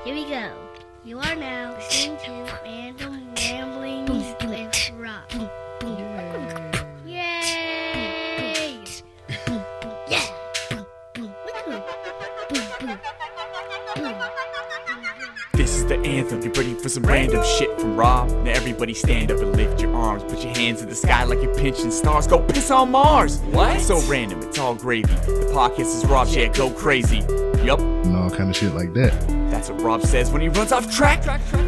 Here we go. You are now listening to Random Ramblings with Rob. Yay! Yeah! This is the anthem, get ready for some random shit from Rob. Now everybody stand up and lift your arms. Put your hands in the sky like you're pinching stars. Go piss on Mars! What? It's so random, it's all gravy. The podcast is Rob's, yeah, go crazy. Yup. And all kind of shit like that. That's what Rob says when he runs off track.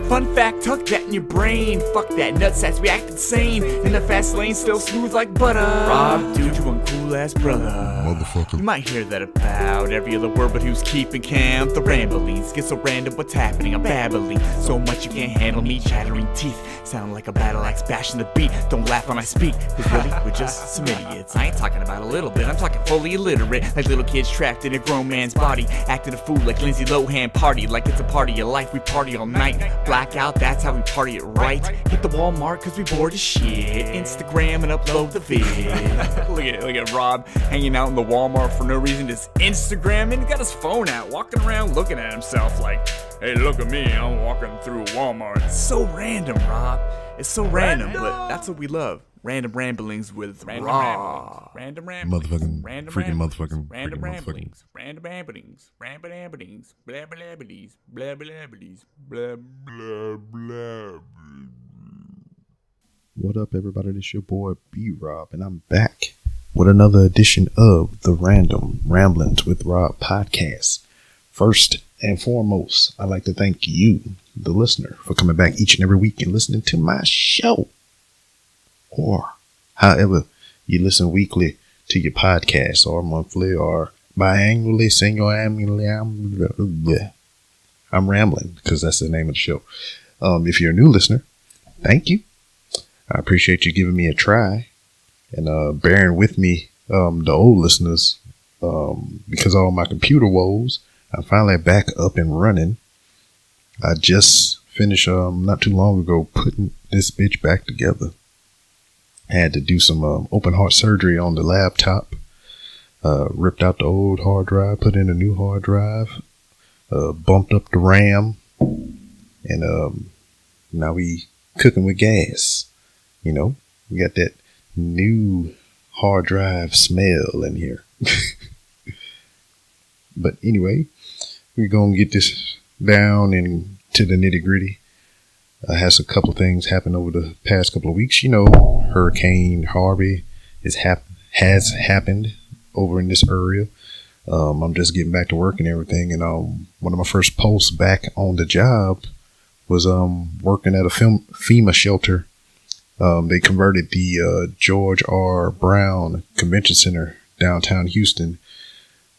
Fun fact, tuck that in your brain. Fuck that, nutsacks, we act insane. In the fast lane, still smooth like butter. Rob, dude, you one cool ass brother. Motherfucker. You might hear that about every other word, but who's keeping count? The ramblings get so random, what's happening? I'm babbling so much you can't handle me. Chattering teeth sound like a battle axe bashing the beat. Don't laugh when I speak, cause really, we're just some idiots. I ain't talking about a little bit, I'm talking fully illiterate. Like little kids trapped in a grown man's body, acting a fool like Lindsay Lohan party. Like it's a party of life, we party all night. Blackout, that's how we party it right. Hit the Walmart cause we bored as shit. Instagram and upload the vid. look at Rob hanging out in the Walmart for no reason, just Instagramming. He got his phone out, walking around looking at himself like, hey, look at me, I'm walking through Walmart. It's so random, Rob. It's so random, but that's what we love. Random ramblings with Rob. Random ramblings. Motherfucking, Random freaking ramblings. motherfucking, Random freaking ramblings. Random ramblings. Random ramblings. Blah blah blabbies. Blah blah blabbies. Blah blah blah. What up, everybody? This your boy B-Rob, and I'm back with another edition of the Random Ramblings with Rob podcast. First and foremost, I'd like to thank you, the listener, for coming back each and every week and listening to my show. Or however you listen weekly to your podcast, or monthly, or biannually, single-annually. I'm rambling because that's the name of the show. If you're a new listener, thank you. I appreciate you giving me a try and bearing with me, the old listeners, because of all my computer woes. I'm finally back up and running. I just finished not too long ago putting this bitch back together. I had to do some open heart surgery on the laptop. Ripped out the old hard drive, put in a new hard drive, bumped up the RAM, and now we cooking with gas. You know, we got that new hard drive smell in here. But anyway, we're going to get this down and to the nitty gritty. Has a couple of things happen over the past couple of weeks. You know, Hurricane Harvey has happened over in this area. I'm just getting back to work and everything. And one of my first posts back on the job was working at a FEMA shelter. They converted the George R. Brown Convention Center downtown Houston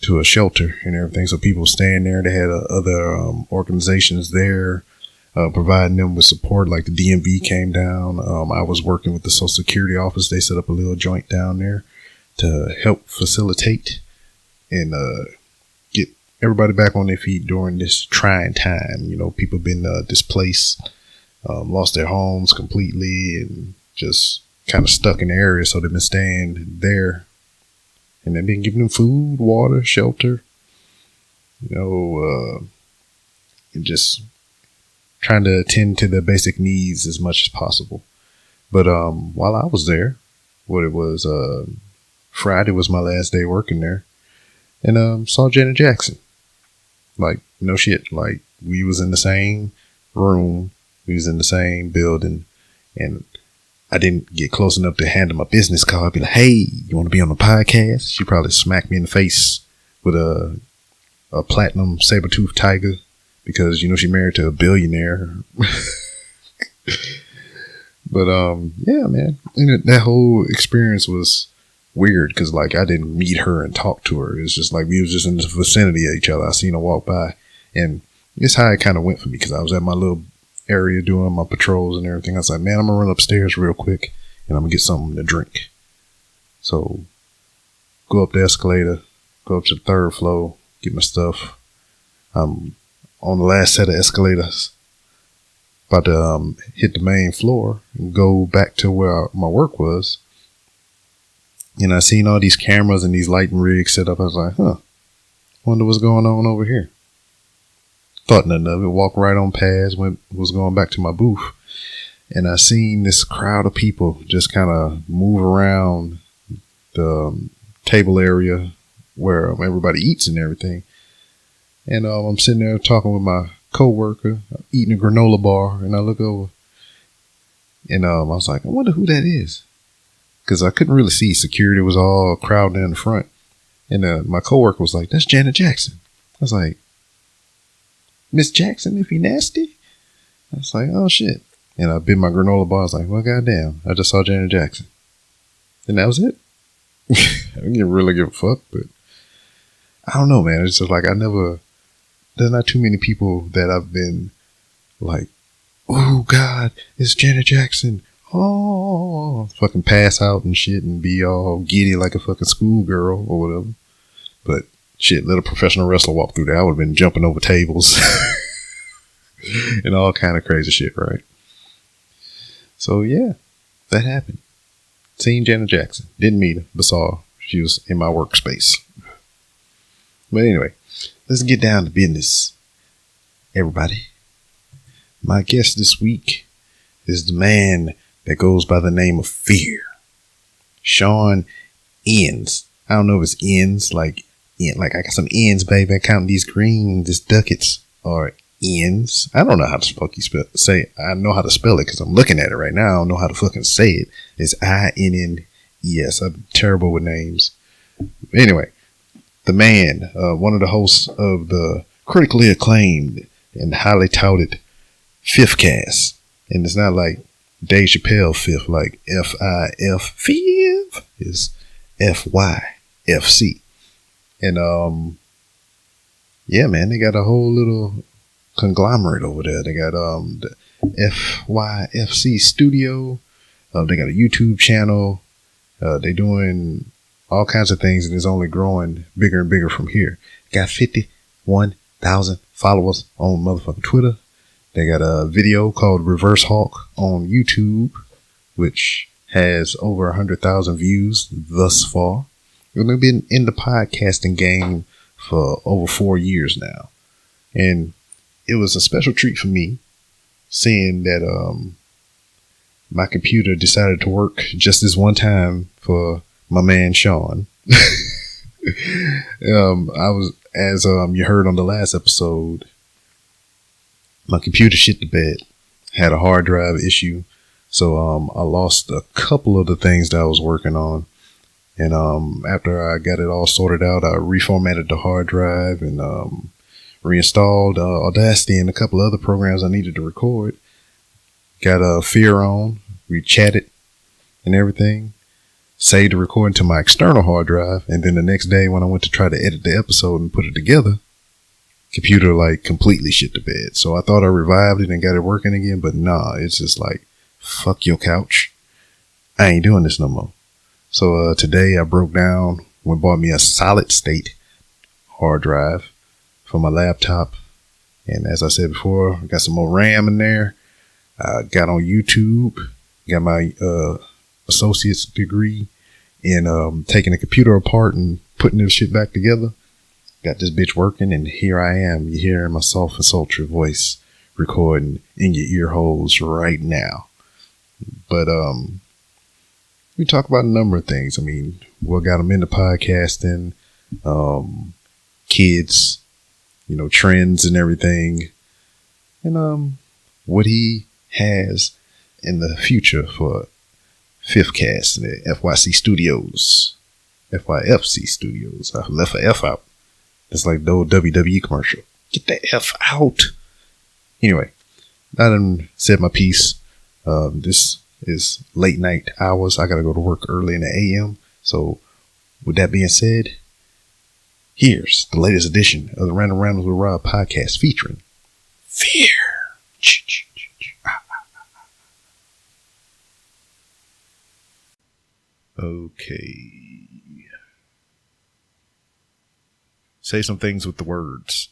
to a shelter and everything. So people staying there. They had other organizations there providing them with support. Like the DMV came down. I was working with the Social Security office. They set up a little joint down there to help facilitate and get everybody back on their feet during this trying time. You know, people have been displaced, lost their homes completely, and just kind of stuck in the area. So they've been staying there, and they've been giving them food, water, shelter, you know, and just trying to attend to their basic needs as much as possible. But while I was there, Friday was my last day working there, and saw Janet Jackson. Like, no shit. Like, we was in the same room, we was in the same building, and I didn't get close enough to hand her my business card. Be like, hey, you want to be on the podcast? She probably smacked me in the face with a platinum saber-toothed tiger because, you know, she married to a billionaire. But, yeah, man, that whole experience was weird because, like, I didn't meet her and talk to her. It's just like we was just in the vicinity of each other. I seen her walk by, and it's how it kind of went for me because I was at my little area doing my patrols and everything. I was like, man, I'm gonna run upstairs real quick and I'm gonna get something to drink. So go up the escalator, go up to the third floor, get my stuff. I'm on the last set of escalators, about to hit the main floor and go back to where my work was. And I seen all these cameras and these lighting rigs set up. I was like, wonder what's going on over here. Thought nothing of it. Walked right on past. Was going back to my booth, and I seen this crowd of people just kind of move around the table area where everybody eats and everything. And I'm sitting there talking with my coworker, eating a granola bar, and I look over, and I was like, I wonder who that is, because I couldn't really see. Security was all crowded in the front, and my coworker was like, "That's Janet Jackson." I was like, "Miss Jackson, if he nasty?" I was like, "Oh shit!" And I bit my granola bar. I was like, "Well, goddamn, I just saw Janet Jackson," and that was it. I didn't really give a fuck, but I don't know, man. It's just like there's not too many people that I've been like, "Oh God, it's Janet Jackson." Oh, fucking pass out and shit and be all giddy like a fucking schoolgirl or whatever. But shit, let a professional wrestler walk through there, I would have been jumping over tables and all kind of crazy shit, right? So yeah, that happened. Seen Janet Jackson. Didn't meet her, but saw her. She was in my workspace. But anyway, let's get down to business, everybody. My guest this week is the man that goes by the name of Fear. Sean Ends. I don't know if it's ends, like I got some ends, baby. I'm counting these ducats, or ends. I don't know how to fucking say it. I know how to spell it because I'm looking at it right now. I don't know how to fucking say it. It's INNES. I'm terrible with names. Anyway, the man, one of the hosts of the critically acclaimed and highly touted Fifth Cast. And it's not like Dave Chappelle Fifth, like FIF Fifth, is FYFC. And yeah, man, they got a whole little conglomerate over there. They got the FYFC Studio. They got a YouTube channel. They doing all kinds of things, and it's only growing bigger and bigger from here. Got 51,000 followers on motherfucking Twitter. They got a video called Reverse Hawk on YouTube, which has over 100,000 views thus far. They've been in the podcasting game for over 4 years now. And it was a special treat for me seeing that my computer decided to work just this one time for my man Sean. I was, as you heard on the last episode, my computer shit the bed, had a hard drive issue. So I lost a couple of the things that I was working on. And after I got it all sorted out, I reformatted the hard drive and reinstalled Audacity and a couple of other programs I needed to record. Got Fear on. We chatted and everything. Saved the recording to my external hard drive. And then the next day when I went to try to edit the episode and put it together, computer like completely shit the bed. So I thought I revived it and got it working again, but nah, it's just like, fuck your couch. I ain't doing this no more. So today I broke down, went bought me a solid state hard drive for my laptop. And as I said before, I got some more RAM in there. I got on YouTube, got my associate's degree in taking a computer apart and putting this shit back together. Got this bitch working, and here I am. You hear my soft and sultry voice recording in your ear holes right now. But we talk about a number of things. I mean, what got him into podcasting, kids, you know, trends and everything, and what he has in the future for Fifth Cast and the FYC Studios, FYFC Studios. I left an F out. It's like the old WWE commercial. Get the F out. Anyway, I done said my piece. This is late night hours. I got to go to work early in the AM. So with that being said, here's the latest edition of the Random Randoms with Rob podcast featuring Fear. Okay. Say some things with the words.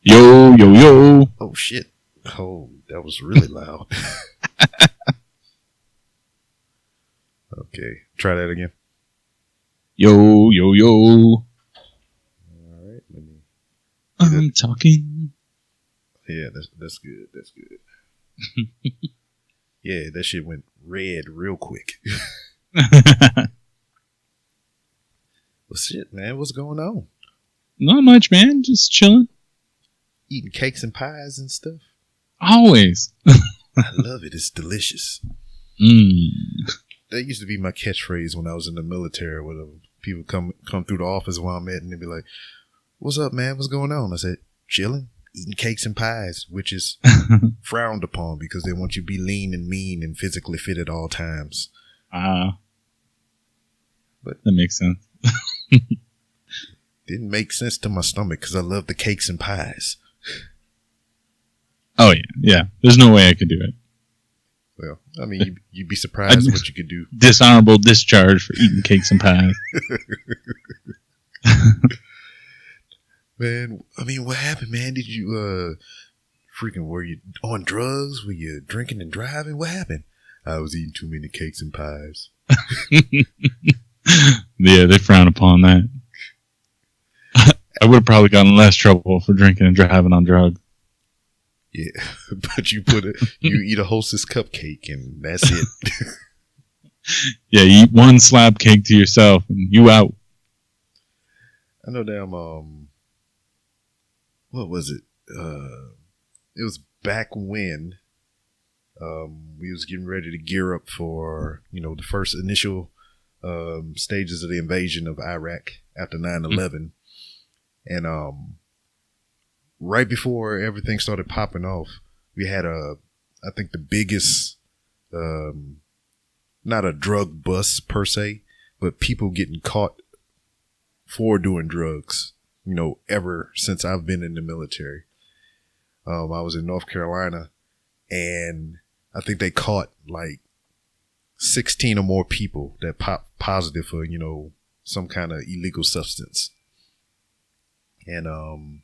Yo, yo, yo. Oh, shit. Oh, that was really loud. Okay. Try that again. Yo, yo, yo. All right. Let me I'm talking Yeah, that's good. That's good. Yeah, that shit went red real quick. Well, shit, man, what's going on? Not much, man. Just chilling. Eating cakes and pies and stuff. Always. I love it. It's delicious. That used to be my catchphrase when I was in the military. When people come through the office while I'm at, and they'd be like, "What's up, man? What's going on?" I said, "Chilling, eating cakes and pies," which is frowned upon because they want you to be lean and mean and physically fit at all times. But that makes sense. Didn't make sense to my stomach because I love the cakes and pies. Oh, yeah. There's no way I could do it. Well, I mean, you'd be surprised what you could do. Dishonorable discharge for eating cakes and pies. Man, I mean, what happened, man? Did you, were you on drugs? Were you drinking and driving? What happened? I was eating too many cakes and pies. Yeah, they frown upon that. I would have probably gotten less trouble for drinking and driving on drugs. Yeah, but you eat a Hostess cupcake and that's it. Yeah, you eat one slab cake to yourself and you out. I know damn, what was it? It was back when we was getting ready to gear up for, the first initial stages of the invasion of Iraq after 9/11. And right before everything started popping off, we had I think the biggest, not a drug bust per se, but people getting caught for doing drugs, ever since I've been in the military. I was in North Carolina, and I think they caught like 16 or more people that popped positive for, some kind of illegal substance. And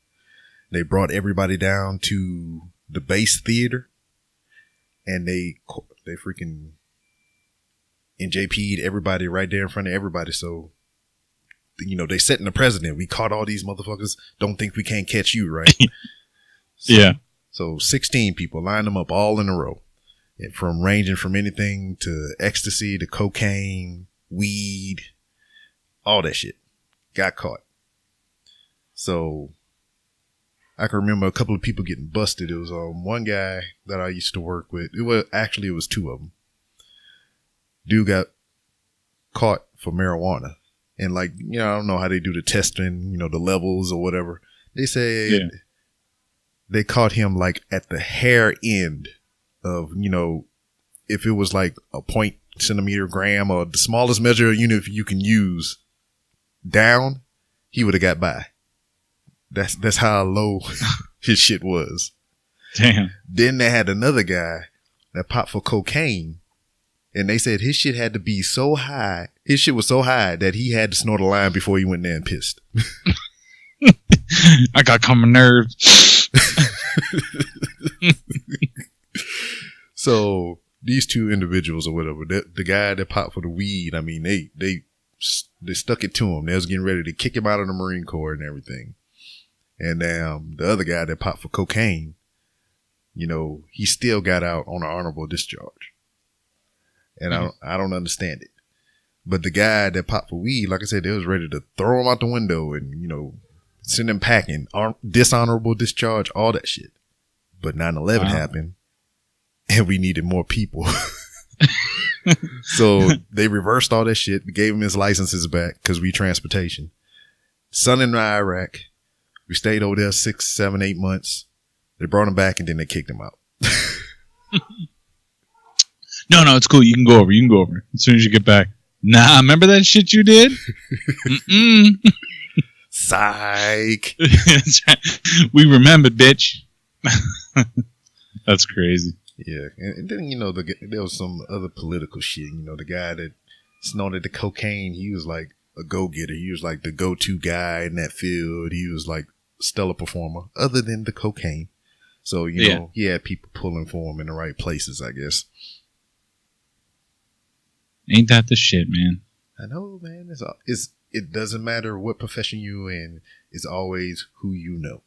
they brought everybody down to the base theater, and they freaking NJP'd everybody right there in front of everybody. So, they setting the precedent. We caught all these motherfuckers. Don't think we can't catch you, right? Yeah. So 16 people, line them up all in a row, and ranging from anything to ecstasy to cocaine, weed, all that shit. Got caught. So I can remember a couple of people getting busted. It was one guy that I used to work with. It was two of them. Dude got caught for marijuana. And I don't know how they do the testing, the levels or whatever. They said they caught him like at the hair end of, if it was like a 0.0 centimeter gram or the smallest measure unit you can use down, he would have got by. That's how low his shit was. Damn. Then they had another guy that popped for cocaine, and they said his shit had to be so high. His shit was so high that he had to snort a line before he went there and pissed. I got common nerves. So these two individuals or whatever, the guy that popped for the weed, I mean, they stuck it to him. They was getting ready to kick him out of the Marine Corps and everything. And the other guy that popped for cocaine, he still got out on an honorable discharge. And I don't understand it. But the guy that popped for weed, like I said, they was ready to throw him out the window and, send him packing, dishonorable discharge, all that shit. But 9/11 happened, and we needed more people. So they reversed all that shit, gave him his licenses back because we transportation. Son in Iraq. We stayed over there 6, 7, 8 months. They brought him back and then they kicked him out. No, it's cool. You can go over as soon as you get back. Nah, remember that shit you did? Psych. We remembered, bitch. That's crazy. Yeah. And then, there was some other political shit. The guy that snorted the cocaine, he was like a go-getter. He was like the go-to guy in that field. He was like a stellar performer other than the cocaine. So, he had people pulling for him in the right places, I guess. Ain't that the shit, man? I know, man. It doesn't matter what profession you're in. It's always who you know.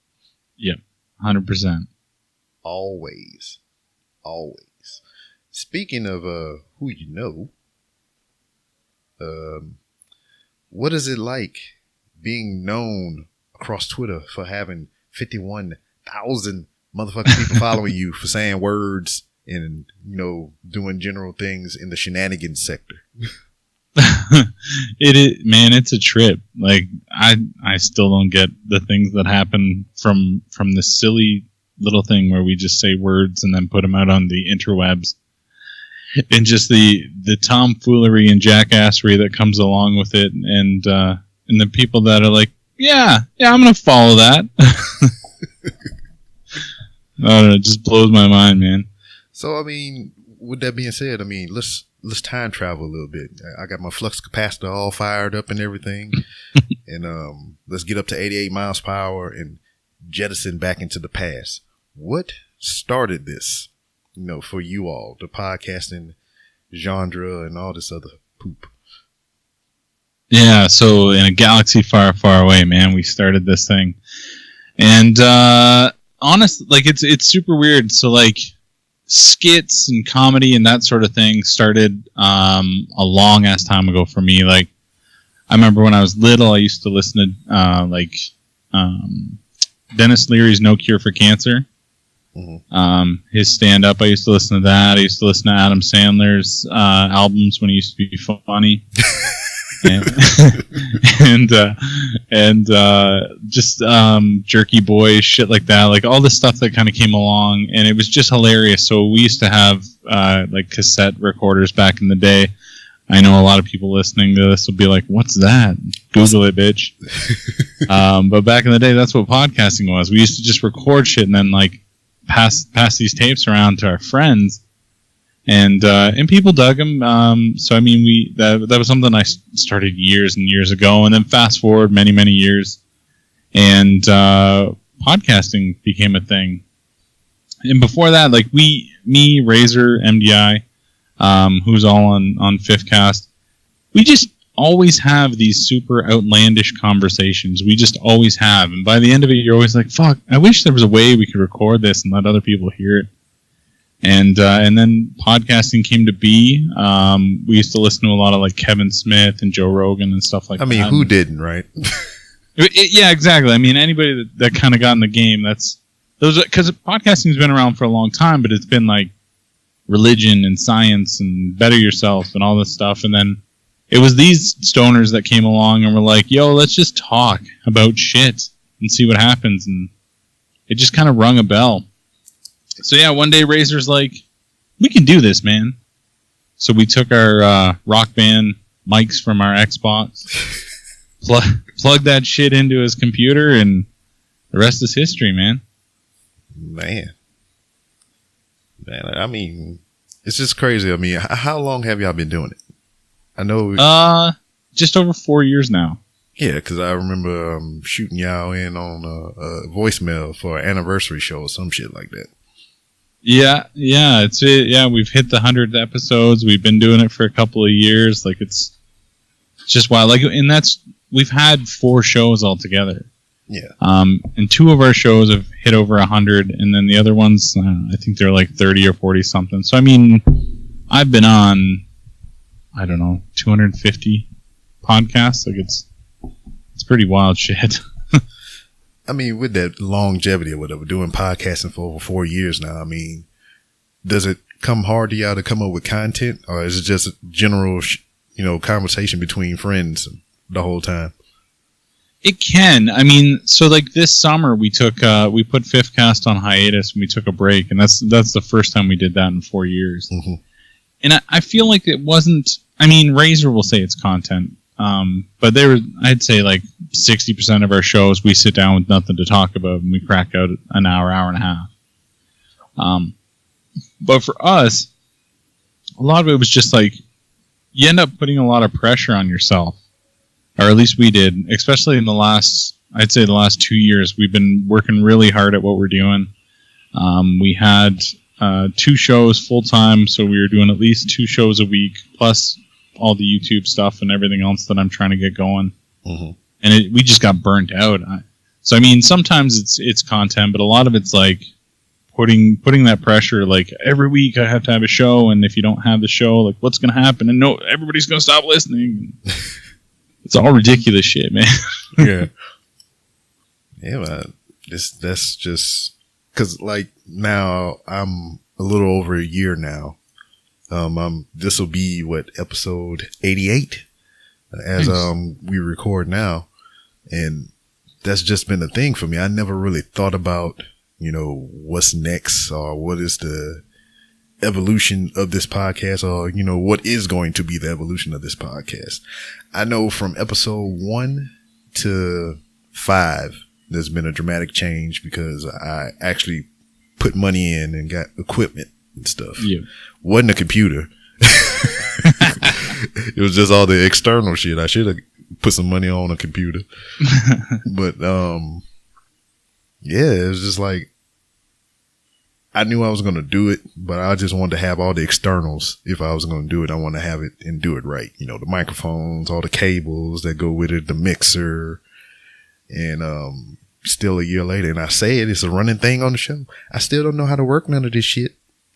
Yep, 100%. Always. Always. Speaking of who you know, what is it like being known across Twitter for having 51,000 motherfucking people following you for saying words and, you know, doing general things in the shenanigans sector? It is, man, it's a trip. Like, I still don't get the things that happen from this silly little thing where we just say words and then put them out on the interwebs, and just the tomfoolery and jackassery that comes along with it, and the people that are like, yeah, I'm gonna follow that. I don't know, it just blows my mind, man. So, I mean, with that being said, I mean, let's time travel a little bit. I got my flux capacitor all fired up and everything. And let's get up to 88 miles per hour and jettison back into the past. What started this, you know, for you all, the podcasting genre and all this other poop? Yeah, so in a galaxy far, far away, man, we started this thing. And honestly, like, it's super weird. So, like, skits and comedy and that sort of thing started a long ass time ago for me. Like, I remember when I was little, I used to listen to Dennis Leary's No Cure for Cancer. Mm-hmm. His stand up, I used to listen to that. I used to listen to Adam Sandler's albums when he used to be funny. and just Jerky Boy, shit like that, like all the stuff that kind of came along, and it was just hilarious. So we used to have like cassette recorders back in the day. I know a lot of people listening to this will be like, "What's that? Google it, bitch." But back in the day, that's what podcasting was. We used to just record shit and then like pass these tapes around to our friends. And people dug them. So I mean, that was something I started years and years ago, and then fast forward many years, and podcasting became a thing. And before that, like me, Razor, MDI, who's all on Fifth Cast, we just always have these super outlandish conversations. We just always have, and by the end of it, you're always like, "Fuck! I wish there was a way we could record this and let other people hear it." And then podcasting came to be. We used to listen to a lot of like Kevin Smith and Joe Rogan and stuff like that. I mean, who didn't, right? Yeah, exactly. I mean, anybody that kind of got in the game, because podcasting's been around for a long time, but it's been like religion and science and better yourself and all this stuff. And then it was these stoners that came along and were like, "Yo, let's just talk about shit and see what happens." And it just kind of rung a bell. So yeah, one day Razor's like, "We can do this, man." So we took our Rock Band mics from our Xbox, plugged that shit into his computer, and the rest is history, man. Man, I mean, it's just crazy. I mean, how long have y'all been doing it? I know, just over 4 years now. Yeah, because I remember shooting y'all in on a voicemail for an anniversary show or some shit like that. Yeah, it's it. Yeah, we've hit the 100th episodes. We've been doing it for a couple of years. Like, it's just wild. Like, and we've had 4 shows altogether. Yeah. And 2 of our shows have hit over 100, and then the other ones, I think they're like 30 or 40 something. So I mean, I've been on, I don't know, 250 podcasts. Like, it's pretty wild shit. I mean, with that longevity or whatever, doing podcasting for over 4 years now, I mean, does it come hard to y'all to come up with content, or is it just a general, conversation between friends the whole time? It can. I mean, so like this summer we put Fifth Cast on hiatus and we took a break, and that's the first time we did that in 4 years. Mm-hmm. And I feel like it wasn't. I mean, Razor will say it's content. But I'd say like 60% of our shows, we sit down with nothing to talk about and we crack out an hour and a half. But for us, a lot of it was just like, you end up putting a lot of pressure on yourself, or at least we did, especially in the last 2 years. We've been working really hard at what we're doing. We had 2 shows full time, so we were doing at least 2 shows a week, plus all the YouTube stuff and everything else that I'm trying to get going. Mm-hmm. And we just got burnt out. So I mean, sometimes it's content, but a lot of it's like putting that pressure, like every week I have to have a show, and if you don't have the show, like what's gonna happen? And no, everybody's gonna stop listening. It's all ridiculous shit, man. Yeah. Yeah, man. That's just because, like, now I'm a little over a year now. This will be episode 88 as we record now, and that's just been a thing for me. I never really thought about, what's next, or what is the evolution of this podcast, or what is going to be the evolution of this podcast. I know from episode 1 to 5 there's been a dramatic change because I actually put money in and got equipment and stuff. Yeah. Wasn't a computer. It was just all the external shit. I should have put some money on a computer. But yeah, it was just like, I knew I was going to do it, but I just wanted to have all the externals. If I was going to do it, I want to have it and do it right. The microphones, all the cables that go with it, the mixer. And still a year later, and I say it's a running thing on the show, I still don't know how to work none of this shit.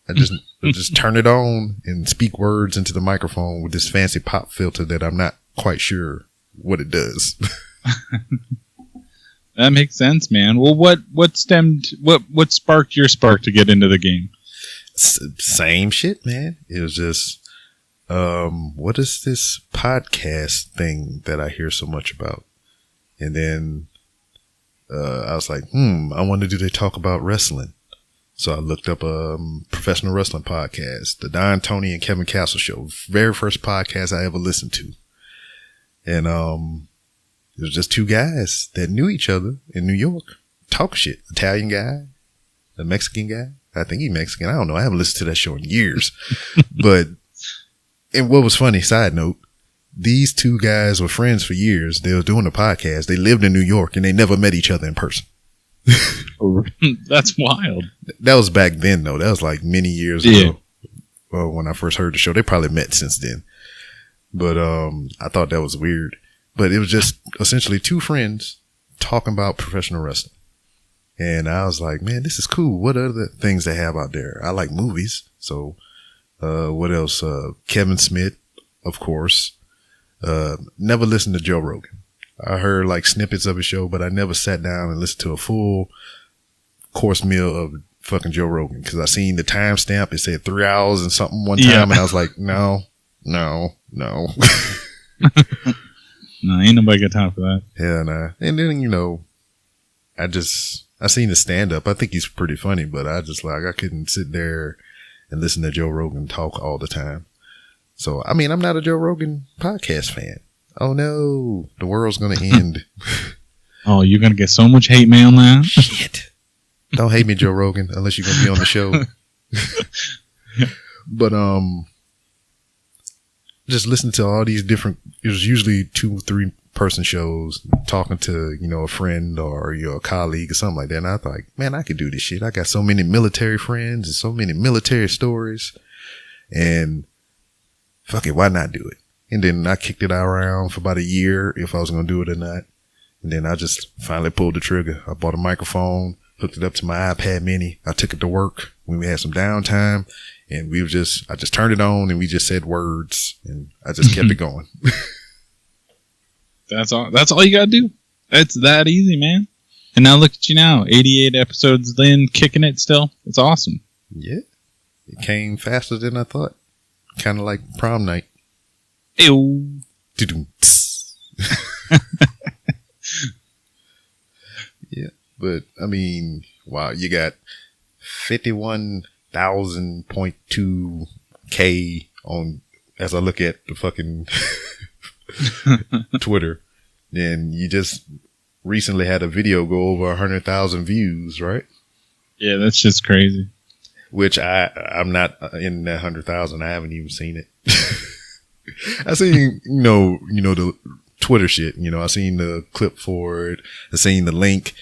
I just turn it on and speak words into the microphone with this fancy pop filter that I'm not quite sure what it does. That makes sense, man. Well, what sparked your spark to get into the game? Same shit, man. It was just, what is this podcast thing that I hear so much about? And then I was like, I wonder, do they talk about wrestling? So I looked up a professional wrestling podcast, the Don, Tony, and Kevin Castle Show. Very first podcast I ever listened to. And it was just two guys that knew each other in New York. Talk shit. Italian guy, a Mexican guy. I think he's Mexican. I don't know. I haven't listened to that show in years. But, and what was funny, side note, these two guys were friends for years. They were doing a podcast. They lived in New York and they never met each other in person. That's wild. That was back then, though. That was like many years ago. Well, when I first heard the show, they probably met since then. But I thought that was weird. But it was just essentially two friends talking about professional wrestling. And I was like, man, this is cool. What other things they have out there? I like movies. So what else? Kevin Smith, of course. Never listened to Joe Rogan. I heard like snippets of his show, but I never sat down and listened to a full course meal of fucking Joe Rogan, because I seen the timestamp. It said 3 hours and something one time, and I was like, no. No, ain't nobody got time for that. Yeah, nah. And then, I seen the stand up. I think he's pretty funny, but I couldn't sit there and listen to Joe Rogan talk all the time. So, I mean, I'm not a Joe Rogan podcast fan. Oh no, the world's going to end. Oh, you're going to get so much hate mail now? Shit. Don't hate me, Joe Rogan, unless you're going to be on the show. But, just listen to all these different, it was usually 2-3 person shows, talking to, a friend or your colleague or something like that. And I thought, man, I could do this shit. I got so many military friends and so many military stories, and fuck it, why not do it? And then I kicked it around for about a year if I was going to do it or not. And then I just finally pulled the trigger. I bought a microphone, hooked it up to my iPad mini. I took it to work when we had some downtime, and I just turned it on and we just said words, and I just kept it going. That's all you got to do. It's that easy, man. And now look at you now, 88 episodes in, kicking it still. It's awesome. Yeah. It came faster than I thought. Kind of like prom night. Ew. Yeah, but I mean, wow, you got 51,000.2 K on, as I look at the fucking Twitter. Then you just recently had a video go over 100,000 views, right? Yeah, that's just crazy. Which I'm not in that 100,000. I haven't even seen it. I seen, the Twitter shit. I seen the clip for it. I seen the link,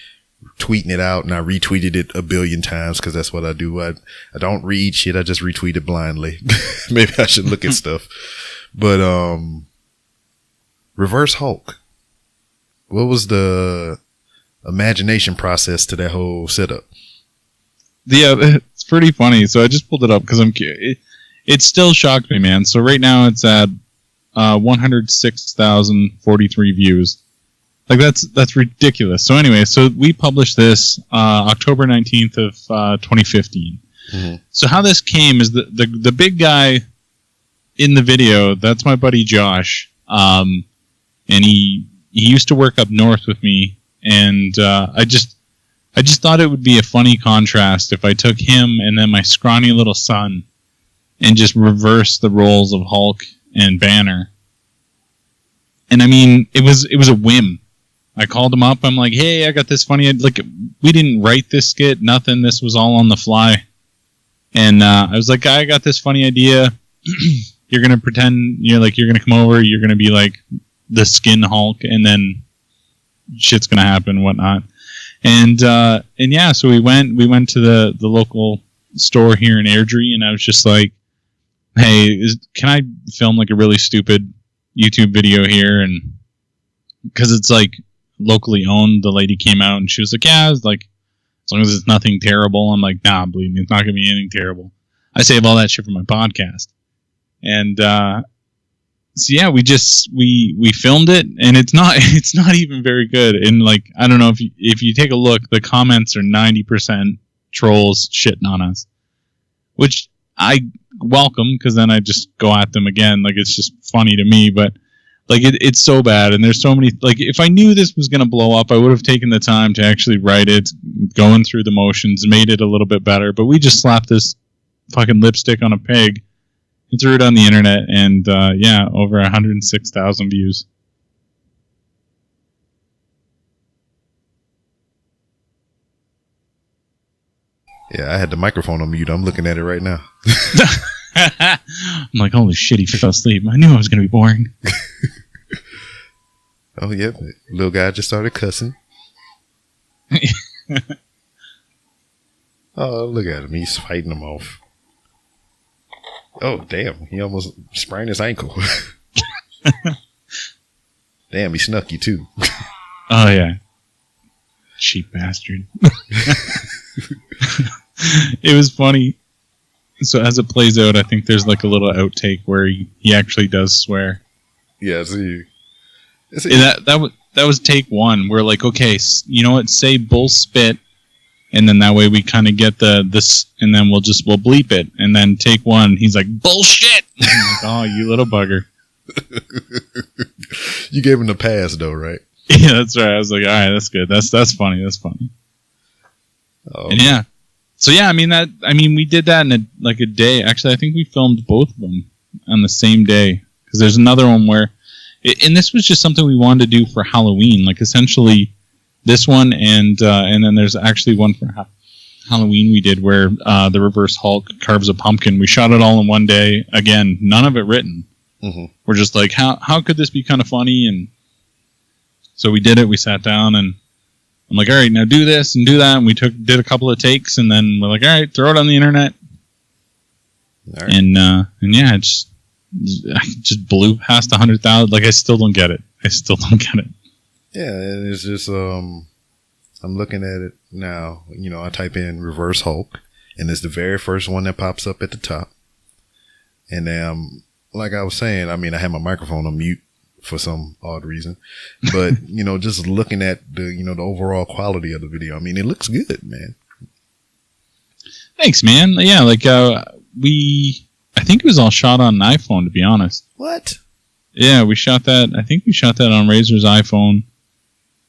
tweeting it out, and I retweeted it a billion times because that's what I do. I don't read shit. I just retweet it blindly. Maybe I should look at stuff. But Reverse Hulk. What was the imagination process to that whole setup? Yeah, it's pretty funny. So I just pulled it up because it still shocked me, man. So right now it's at 106,043 views. Like that's ridiculous. So anyway, so we published this October 19th of 2015. Mm-hmm. So how this came is the big guy in the video, that's my buddy Josh. And he used to work up north with me, and I just thought it would be a funny contrast if I took him and then my scrawny little son and just reversed the roles of Hulk and Banner. And I mean, it was a whim. I called him up. I'm like, hey, I got this funny... Like, we didn't write this skit, nothing. This was all on the fly. And I was like, I got this funny idea. You're going to pretend, you're going to come over, you're going to be like the skin Hulk, and then shit's going to happen and whatnot. And yeah, so we went to the local store here in Airdrie, and I was just like, hey, can I film like a really stupid YouTube video here? And because it's like locally owned, the lady came out and she was like, yeah, it's like, as long as it's nothing terrible. I'm like, nah, believe me, it's not gonna be anything terrible. I save all that shit for my podcast. And so yeah, we filmed it, and it's not even very good. And like, I don't know if you take a look, the comments are 90% trolls shitting on us, which I welcome, because then I just go at them again. Like, it's just funny to me, but like it's so bad, and there's so many. Like, if I knew this was gonna blow up, I would have taken the time to actually write it, going through the motions, made it a little bit better. But we just slapped this fucking lipstick on a pig and threw it on the internet, and yeah, over 106,000 views. Yeah, I had the microphone on mute. I'm looking at it right now. I'm like, holy shit, he fell asleep. I knew I was going to be boring. Oh, yeah. Little guy just started cussing. Oh, look at him. He's fighting him off. Oh, damn. He almost sprained his ankle. Damn, he snuck you, too. Oh, yeah. Cheap bastard. It was funny. So as it plays out, I think there's like a little outtake where he actually does swear. Yeah, see. That was take one. We're like, okay, you know what? Say bull spit, and then that way we kind of get this, and then we'll bleep it, and then take one. He's like, bullshit. And I'm like, oh, you little bugger. You gave him the pass though, right? Yeah, that's right. I was like, all right, that's good. That's funny. That's funny. Oh. And yeah. So yeah, I mean, we did that in a day. Actually, I think we filmed both of them on the same day, because there's another one where, and this was just something we wanted to do for Halloween, like essentially this one, and then there's actually one for Halloween we did where the Reverse Hulk carves a pumpkin. We shot it all in one day. Again, none of it written. Mm-hmm. We're just like, how could this be kind of funny? And so we did it. We sat down, and I'm like, all right, now do this and do that. And we did a couple of takes, and then we're like, all right, throw it on the internet. Right. And yeah, I just blew past 100,000. Like, I still don't get it. Yeah, and it's just, I'm looking at it now. You know, I type in Reverse Hulk, and it's the very first one that pops up at the top. And like I was saying, I mean, I had my microphone on mute for some odd reason, but you know, just looking at the overall quality of the video, I mean, it looks good, man. Thanks, man. Yeah, like I think it was all shot on an iPhone, to be honest. What? Yeah, we shot that. I think we shot that on Razor's iPhone,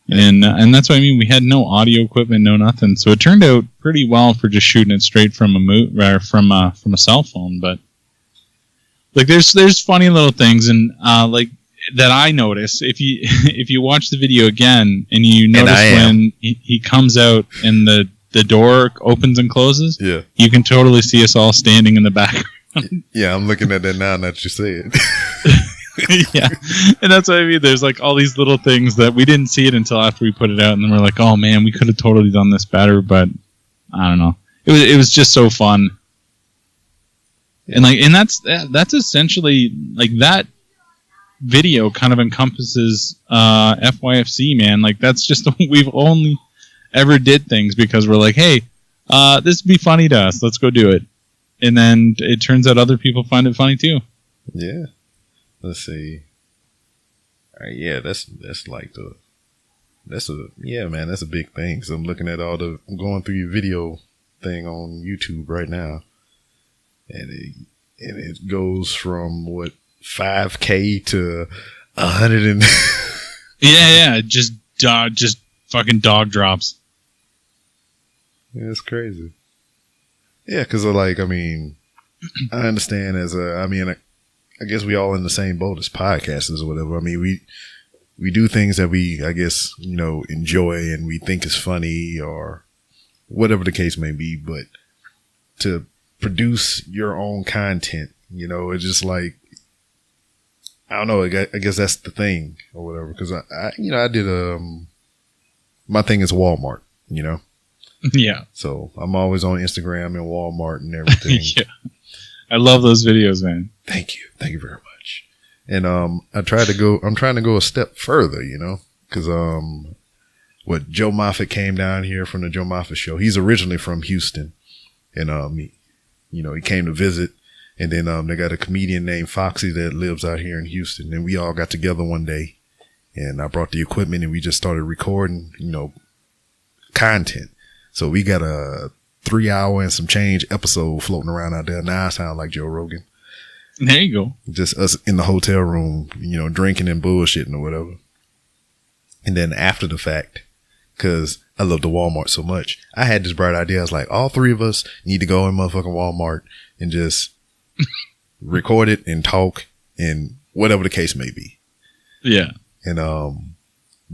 and that's what I mean. We had no audio equipment, no nothing, so it turned out pretty well for just shooting it straight from from a cell phone. But like, there's funny little things, and like, that I notice if you watch the video again, and you notice when he comes out and the door opens and closes, yeah, you can totally see us all standing in the background. Yeah, I'm looking at that now that you say it. Yeah, and that's what I mean. There's like all these little things that we didn't see it until after we put it out, and then we're like, oh man, we could have totally done this better, but I don't know. It was just so fun. Yeah. And that's essentially like that video kind of encompasses FYFC, man. Like, that's just we've only ever did things because we're like, hey, This would be funny to us. Let's go do it. And then it turns out other people find it funny too. Yeah. Let's see. Yeah, that's a big thing. So I'm looking at I'm going through your video thing on YouTube right now, and it goes from what 5K to 100 and yeah, just fucking dog drops. Yeah, it's crazy. Yeah, because I understand I guess we all in the same boat as podcasters or whatever. I mean, we do things that we, I guess, enjoy and we think is funny or whatever the case may be. But to produce your own content, it's just like, I don't know. I guess that's the thing or whatever. Because I did my thing is Walmart, Yeah. So I'm always on Instagram and Walmart and everything. Yeah. I love those videos, man. Thank you very much. And I'm trying to go a step further, because what Joe Moffat came down here from the Joe Moffat show. He's originally from Houston, and he came to visit. And then they got a comedian named Foxy that lives out here in Houston, and we all got together one day, and I brought the equipment and we just started recording, content. So we got a 3-hour and some change episode floating around out there. Now I sound like Joe Rogan. There you go. Just us in the hotel room, drinking and bullshitting or whatever. And then after the fact, because I love the Walmart so much, I had this bright idea. I was like, all three of us need to go in motherfucking Walmart and just record it and talk and whatever the case may be. Yeah. And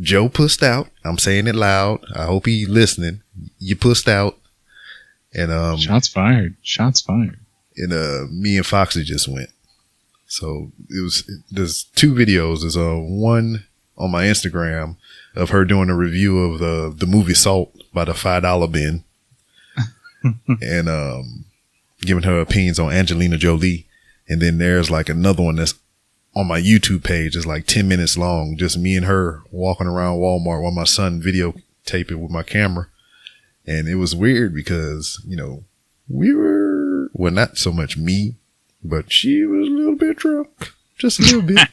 Joe pussed out. I'm saying it loud. I hope he's listening. You pussed out. And shots fired. And me and Foxy just went. So there's 2 videos. There's one on my Instagram of her doing a review of the movie Salt by the $5 bin. And giving her opinions on Angelina Jolie. And then there's like another one that's on my YouTube page. It's like 10 minutes long. Just me and her walking around Walmart while my son videotape it with my camera. And it was weird because, we were, well, not so much me, but she was a little bit drunk. Just a little bit.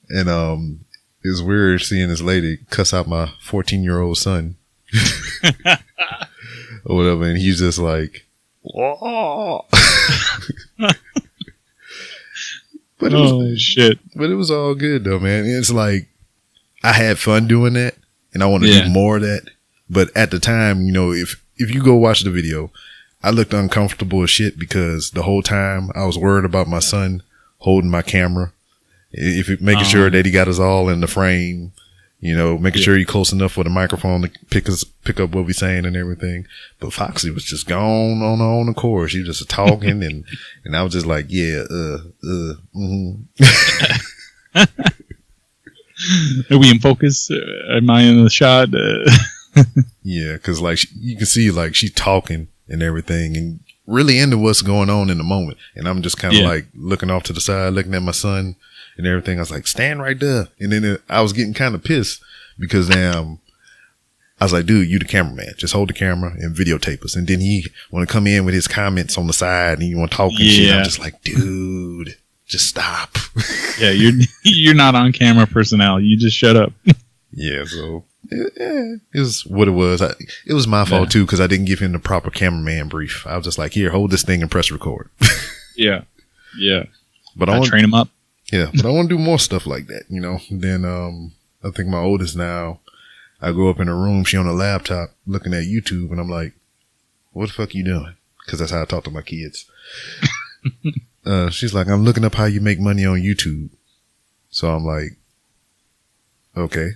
And it was weird seeing this lady cuss out my 14-year-old son. Or whatever. And he's just like, whoa. But shit. But it was all good though, man. It's like I had fun doing that and I want to do more of that. But at the time, if you go watch the video, I looked uncomfortable as shit because the whole time I was worried about my son holding my camera, making sure that he got us all in the frame, making sure you're close enough for the microphone to pick up what we're saying and everything. But Foxy was just gone on her own accord. She was just talking and I was just like, yeah, Are we in focus? Am I in the shot? Yeah, because you can see she's talking and everything and really into what's going on in the moment. And I'm just kind of looking off to the side, looking at my son and everything. I was like, stand right there. And then I was getting kind of pissed because I was like, dude, you the cameraman. Just hold the camera and videotape us. And then he want to come in with his comments on the side and he want to talk and shit. I'm just like, dude, just stop. Yeah, you're not on camera personnel. You just shut up. Yeah, so it was what it was. It was my fault too because I didn't give him the proper cameraman brief. I was just like, here, hold this thing and press record. Yeah. But I train him up. Yeah, but I want to do more stuff like that, Then I think my oldest now, I go up in her room, she on a laptop looking at YouTube, and I'm like, what the fuck are you doing? Because that's how I talk to my kids. She's like, I'm looking up how you make money on YouTube. So I'm like, okay.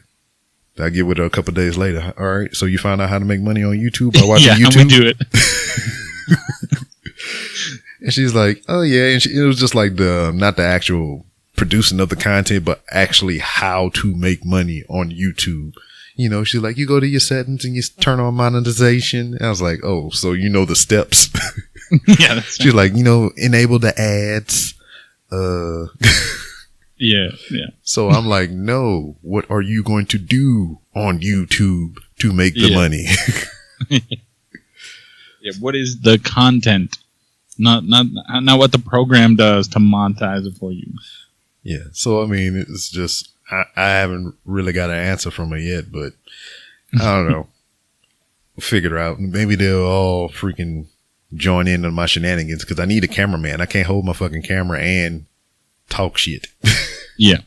I get with her a couple days later. All right, so you found out how to make money on YouTube by watching YouTube? Yeah, we do it. And she's like, oh yeah. And it was just like not the actual producing of the content, but actually how to make money on YouTube. She's like, you go to your settings and you turn on monetization. And I was like, oh, so the steps. Yeah. That's She's like, enable the ads. Yeah. So I'm like, no, what are you going to do on YouTube to make the money? Yeah, what is the content? Not what the program does to monetize it for you. Yeah. So I mean, it's just I haven't really got an answer from her yet, but I don't know. Figure it out. Maybe they'll all freaking join in on my shenanigans because I need a cameraman. I can't hold my fucking camera and talk shit. Yeah.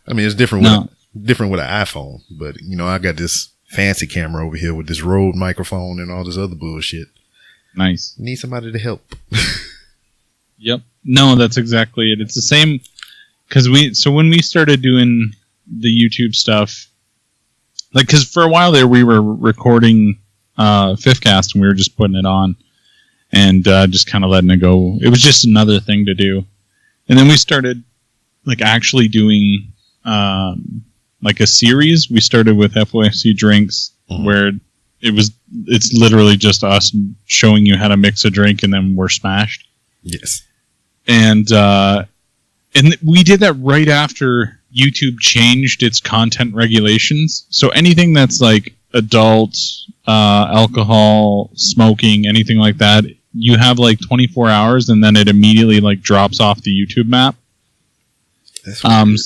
I mean, it's different with an iPhone, but you know, I got this fancy camera over here with this Rode microphone and all this other bullshit. Nice. Need somebody to help. Yep. No, that's exactly it. It's the same because when we started doing the YouTube stuff, like, because for a while there we were recording Fifthcast and we were just putting it on and just kind of letting it go. It was just another thing to do, and then we started like actually doing like a series. We started with FYFC Drinks, where it's literally just us showing you how to mix a drink and then we're smashed. Yes. And we did that right after YouTube changed its content regulations. So anything that's like adult, alcohol, smoking, anything like that, you have like 24 hours and then it immediately like drops off the YouTube map. That's weird.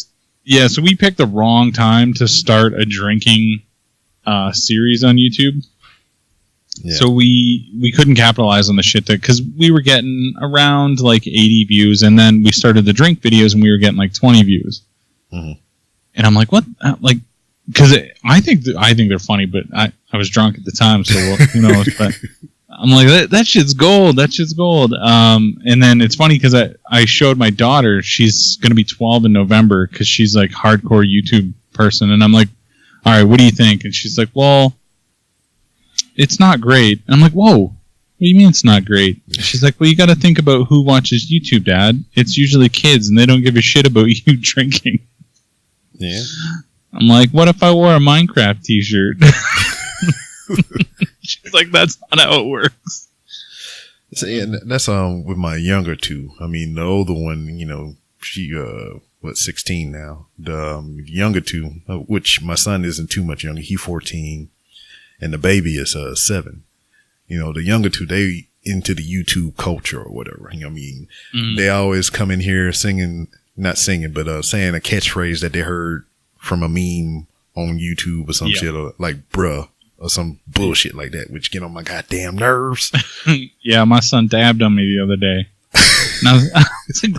Yeah, so we picked the wrong time to start a drinking series on YouTube. Yeah. So we couldn't capitalize on the shit because we were getting around like 80 views, and then we started the drink videos and we were getting like 20 views. Mm-hmm. And I'm like, what? Like, because I think they're funny, but I was drunk at the time, so who knows? But I'm like, that shit's gold. That shit's gold. And then it's funny because I showed my daughter. She's gonna be 12 in November because she's like hardcore YouTube person, and I'm like, all right, what do you think? And she's like, well, it's not great. And I'm like, whoa, what do you mean it's not great? She's like, well, you got to think about who watches YouTube, Dad. It's usually kids, and they don't give a shit about you drinking. Yeah. I'm like, what if I wore a Minecraft t-shirt? She's like, that's not how it works. So, yeah, that's with my younger two. I mean, the older one, you know, she 16 now. The younger two, which my son isn't too much younger. He's 14, and the baby is 7. You know, the younger two, they into the YouTube culture or whatever. You know what I mean? They always come in here singing, not singing, but saying a catchphrase that they heard from a meme on YouTube or some shit, or like bruh or some bullshit like that, which get on my goddamn nerves. Yeah, my son dabbed on me the other day. And I was like,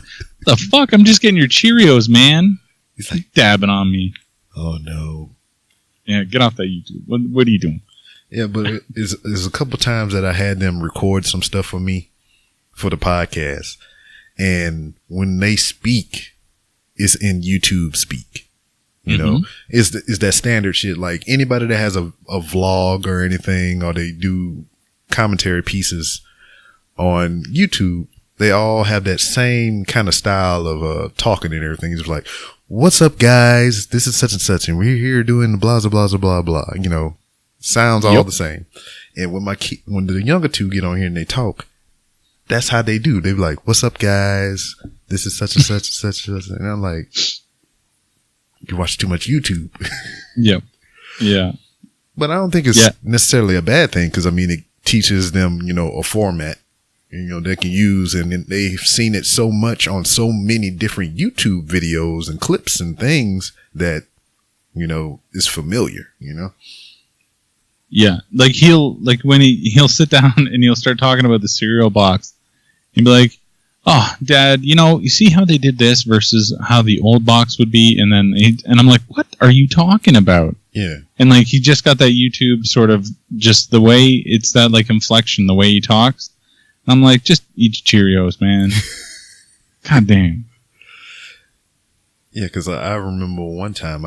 the fuck? I'm just getting your Cheerios, man. He's like dabbing on me. Oh no. Yeah, get off that YouTube. What are you doing? Yeah, but there's a couple times that I had them record some stuff for me for the podcast, and when they speak, it's in YouTube speak. You know, is that standard shit. Like anybody that has a vlog or anything, or they do commentary pieces on YouTube, they all have that same kind of style of talking and everything. It's like, what's up, guys? This is such and such, and we're here doing the blah, blah, blah, blah, blah. You know, sounds all the same. And when when the younger two get on here and they talk, that's how they do. They're like, what's up, guys? This is such and such and such and such. And I'm like, you watch too much YouTube. Yep. Yeah. But I don't think it's necessarily a bad thing, because I mean, it teaches them, you know, a format, you know, they can use, and they've seen it so much on so many different YouTube videos and clips and things that, you know, is familiar, you know? Yeah. Like when he'll sit down and he'll start talking about the cereal box, he'll be like, oh, Dad, you know, you see how they did this versus how the old box would be? And then, and I'm like, what are you talking about? Yeah. And like, he just got that YouTube sort of, just the way, it's that like inflection, the way he talks. I'm like, just eat your Cheerios, man. God damn. Yeah, because I remember one time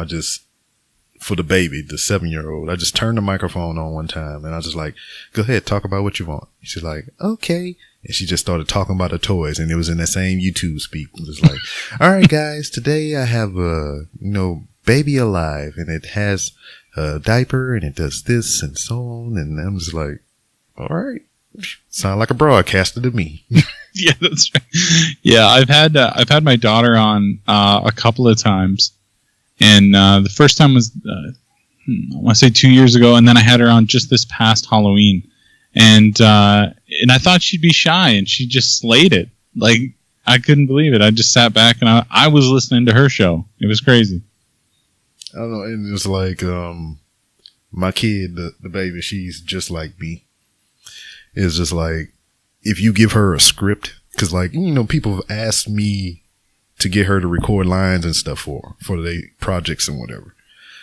for the baby, the 7-year-old, I just turned the microphone on one time, and I was just like, go ahead, talk about what you want. She's like, okay. And she just started talking about her toys, and it was in that same YouTube speak. It was like, all right, guys, today I have a, you know, baby alive, and it has a diaper, and it does this and so on. And I'm just like, all right, sound like a broadcaster to me. Yeah, that's right. Yeah, I've had my daughter on a couple of times, and the first time was I want to say 2 years ago, and then I had her on just this past Halloween. and I thought she'd be shy, and she just slayed it. Like, I couldn't believe it. I just sat back and I was listening to her show. It was crazy. I don't know. And it's like, my kid, the baby, she's just like me. It's just like, if you give her a script, because like, people have asked me to get her to record lines and stuff for their projects and whatever.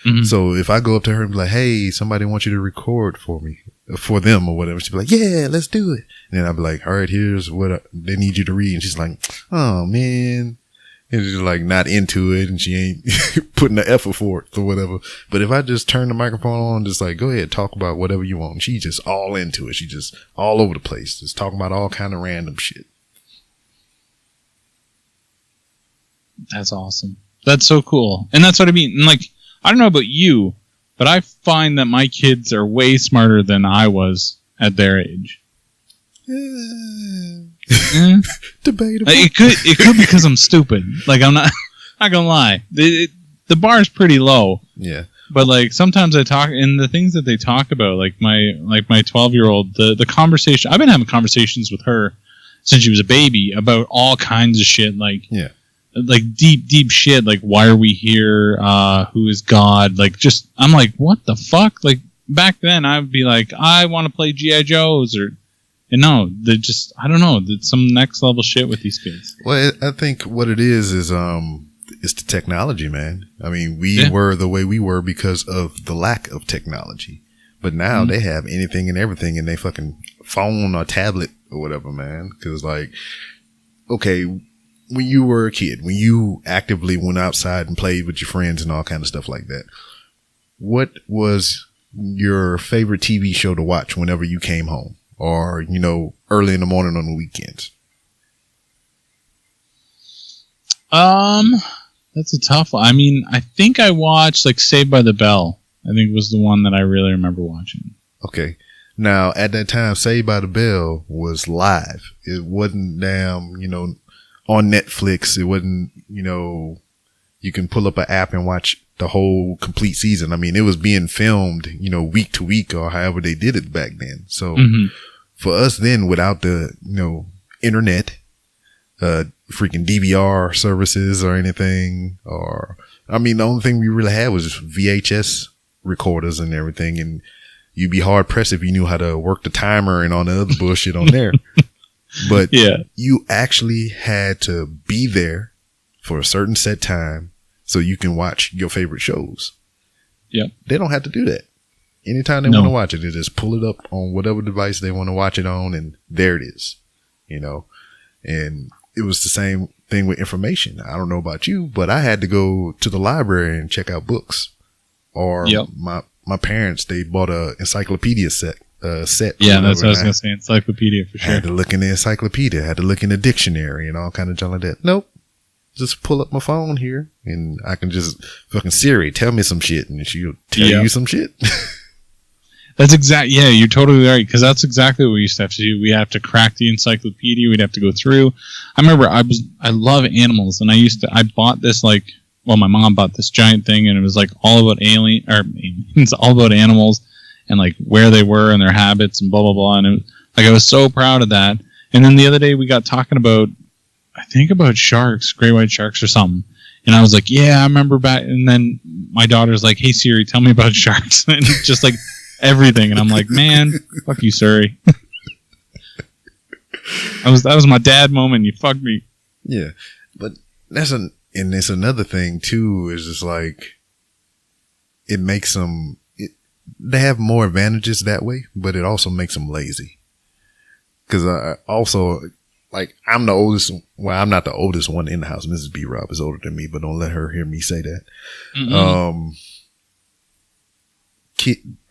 Mm-hmm. So if I go up to her and be like, hey, somebody wants you to record for me, for them or whatever, she'd be like, yeah, let's do it. And then I'd be like, all right, here's what they need you to read. And she's like, oh man. And she's like not into it, and she ain't putting the effort for it or whatever. But if I just turn the microphone on, just like, go ahead, talk about whatever you want. She's just all into it. She just all over the place, just talking about all kind of random shit. That's awesome. That's so cool. And that's what I mean. And like, I don't know about you, but I find that my kids are way smarter than I was at their age. Debatable. It could because I'm stupid. Like, I'm not gonna lie. The bar is pretty low. Yeah. But like, sometimes I talk, and the things that they talk about, like my 12-year-old, the conversation, I've been having conversations with her since she was a baby about all kinds of shit. Like, yeah. Like deep shit, like why are we here? Who is God? Like, just, I'm like, what the fuck? Like, back then I would be like, I want to play G.I. Joes, and no, they're just, I don't know, some next level shit with these kids. Well, I think what it is the technology, man. I mean, we were the way we were because of the lack of technology, but now they have anything and everything in their fucking phone or tablet or whatever, man. Because like, okay, when you were a kid, when you actively went outside and played with your friends and all kind of stuff like that, what was your favorite TV show to watch whenever you came home, or, early in the morning on the weekends? That's a tough one. I mean, I think I watched like Saved by the Bell. I think was the one that I really remember watching. Okay. Now, at that time, Saved by the Bell was live. It wasn't on Netflix. It wasn't, you can pull up an app and watch the whole complete season. I mean, it was being filmed, week to week or however they did it back then. So for us then, without the, internet, freaking DVR services or anything, or, I mean, the only thing we really had was VHS recorders and everything. And you'd be hard pressed if you knew how to work the timer and all the other bullshit on there. But you actually had to be there for a certain set time so you can watch your favorite shows. Yep. They don't have to do that. Anytime they want to watch it, they just pull it up on whatever device they want to watch it on, and there it is. And it was the same thing with information. I don't know about you, but I had to go to the library and check out books. Or my parents, they bought a encyclopedia set. Yeah, that's what I was going to say. Encyclopedia for sure. I had to look in the encyclopedia. I had to look in the dictionary and all kind of junk like that. Nope. Just pull up my phone here and I can just fucking Siri, tell me some shit, and she'll tell you some shit. That's yeah, you're totally right, because that's exactly what we used to have to do. We have to crack the encyclopedia. We'd have to go through. I remember I love animals, and I bought this my mom bought this giant thing, and it was like all about aliens, all about animals, and like where they were and their habits and blah blah blah. And I was so proud of that. And then the other day we got talking about, I think about sharks, great white sharks or something. And I was like, yeah, I remember back. And then my daughter's like, hey Siri, tell me about sharks, and just like everything. And I'm like, man, fuck you, Siri. That was my dad moment. You fucked me. Yeah, but and it's another thing too. Is just like it makes them. They have more advantages that way, but it also makes them lazy. Because I also, like, I'm the oldest. Well, I'm not the oldest one in the house. Mrs. B. Rob is older than me, but don't let her hear me say that.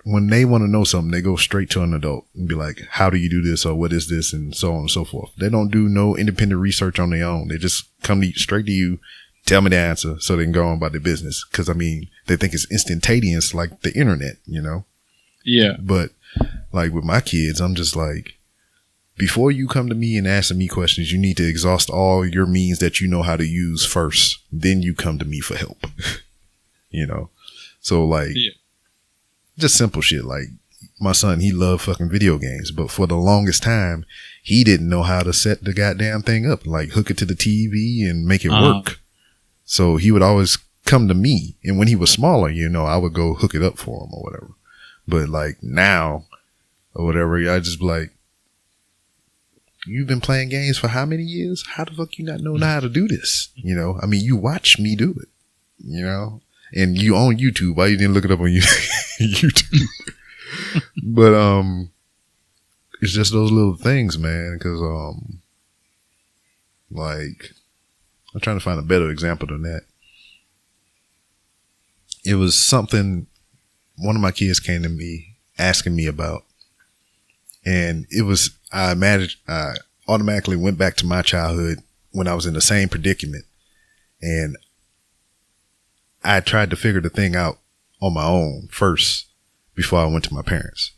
When they want to know something, they go straight to an adult and be like, how do you do this? Or what is this? And so on and so forth. They don't do no independent research on their own. They just come straight to you, tell me the answer so they can go on about their business. Because, I mean, they think it's instantaneous like the internet, Yeah. But, like, with my kids, I'm just like, before you come to me and ask me questions, you need to exhaust all your means that you know how to use first. Then you come to me for help. So, like, just simple shit. Like, my son, he loved fucking video games, but for the longest time, he didn't know how to set the goddamn thing up, like hook it to the TV and make it work. So he would always come to me, and when he was smaller, you know, I would go hook it up for him or whatever. But like now or whatever, I just be like, you've been playing games for how many years? How the fuck you not know how to do this? You know, I mean, you watch me do it, you know, and you on YouTube. Why you didn't look it up on YouTube? But it's just those little things, man. Because like, I'm trying to find a better example than that. It was something one of my kids came to me asking me about, and it was, I automatically went back to my childhood when I was in the same predicament, and I tried to figure the thing out on my own first before I went to my parents.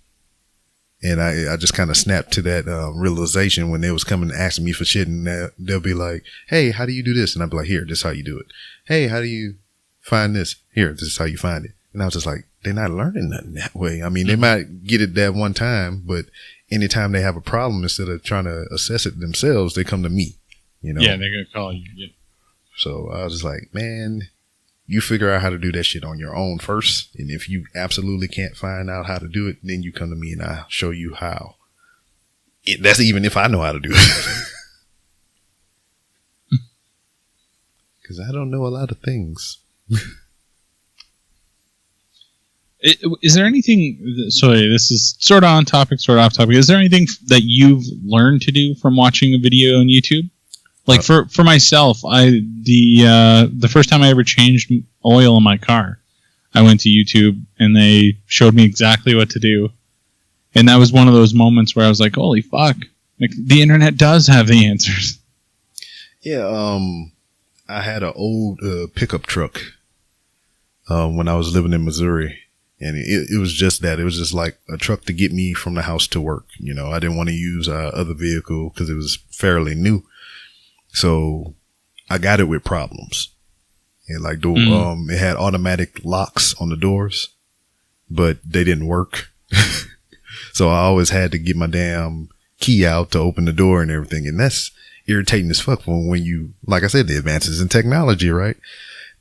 And I just kind of snapped to that realization when they was coming and asking me for shit, and they'll be like, hey, how do you do this? And I'll be like, here, this is how you do it. Hey, how do you find this? Here, this is how you find it. And I was just like, they're not learning nothing that way. I mean, they might get it that one time, but anytime they have a problem, instead of trying to assess it themselves, they come to me, you know? Yeah, they're going to call you. Yeah. So I was just like, man, you figure out how to do that shit on your own first. And if you absolutely can't find out how to do it, then you come to me and I'll show you how. That's even if I know how to do it. Because I don't know a lot of things. Is there anything, sorry, this is sort of on topic, sort of off topic. Is there anything that you've learned to do from watching a video on YouTube? Like for myself, the first time I ever changed oil in my car, I went to YouTube and they showed me exactly what to do. And that was one of those moments where I was like, holy fuck, like, the internet does have the answers. Yeah, I had an old pickup truck when I was living in Missouri. And it was just that. It was just like a truck to get me from the house to work. You know, I didn't want to use other vehicle because it was fairly new. So I got it with problems. And like it had automatic locks on the doors, but they didn't work. So I always had to get my damn key out to open the door and everything. And that's irritating as fuck when you, like I said, the advances in technology, right?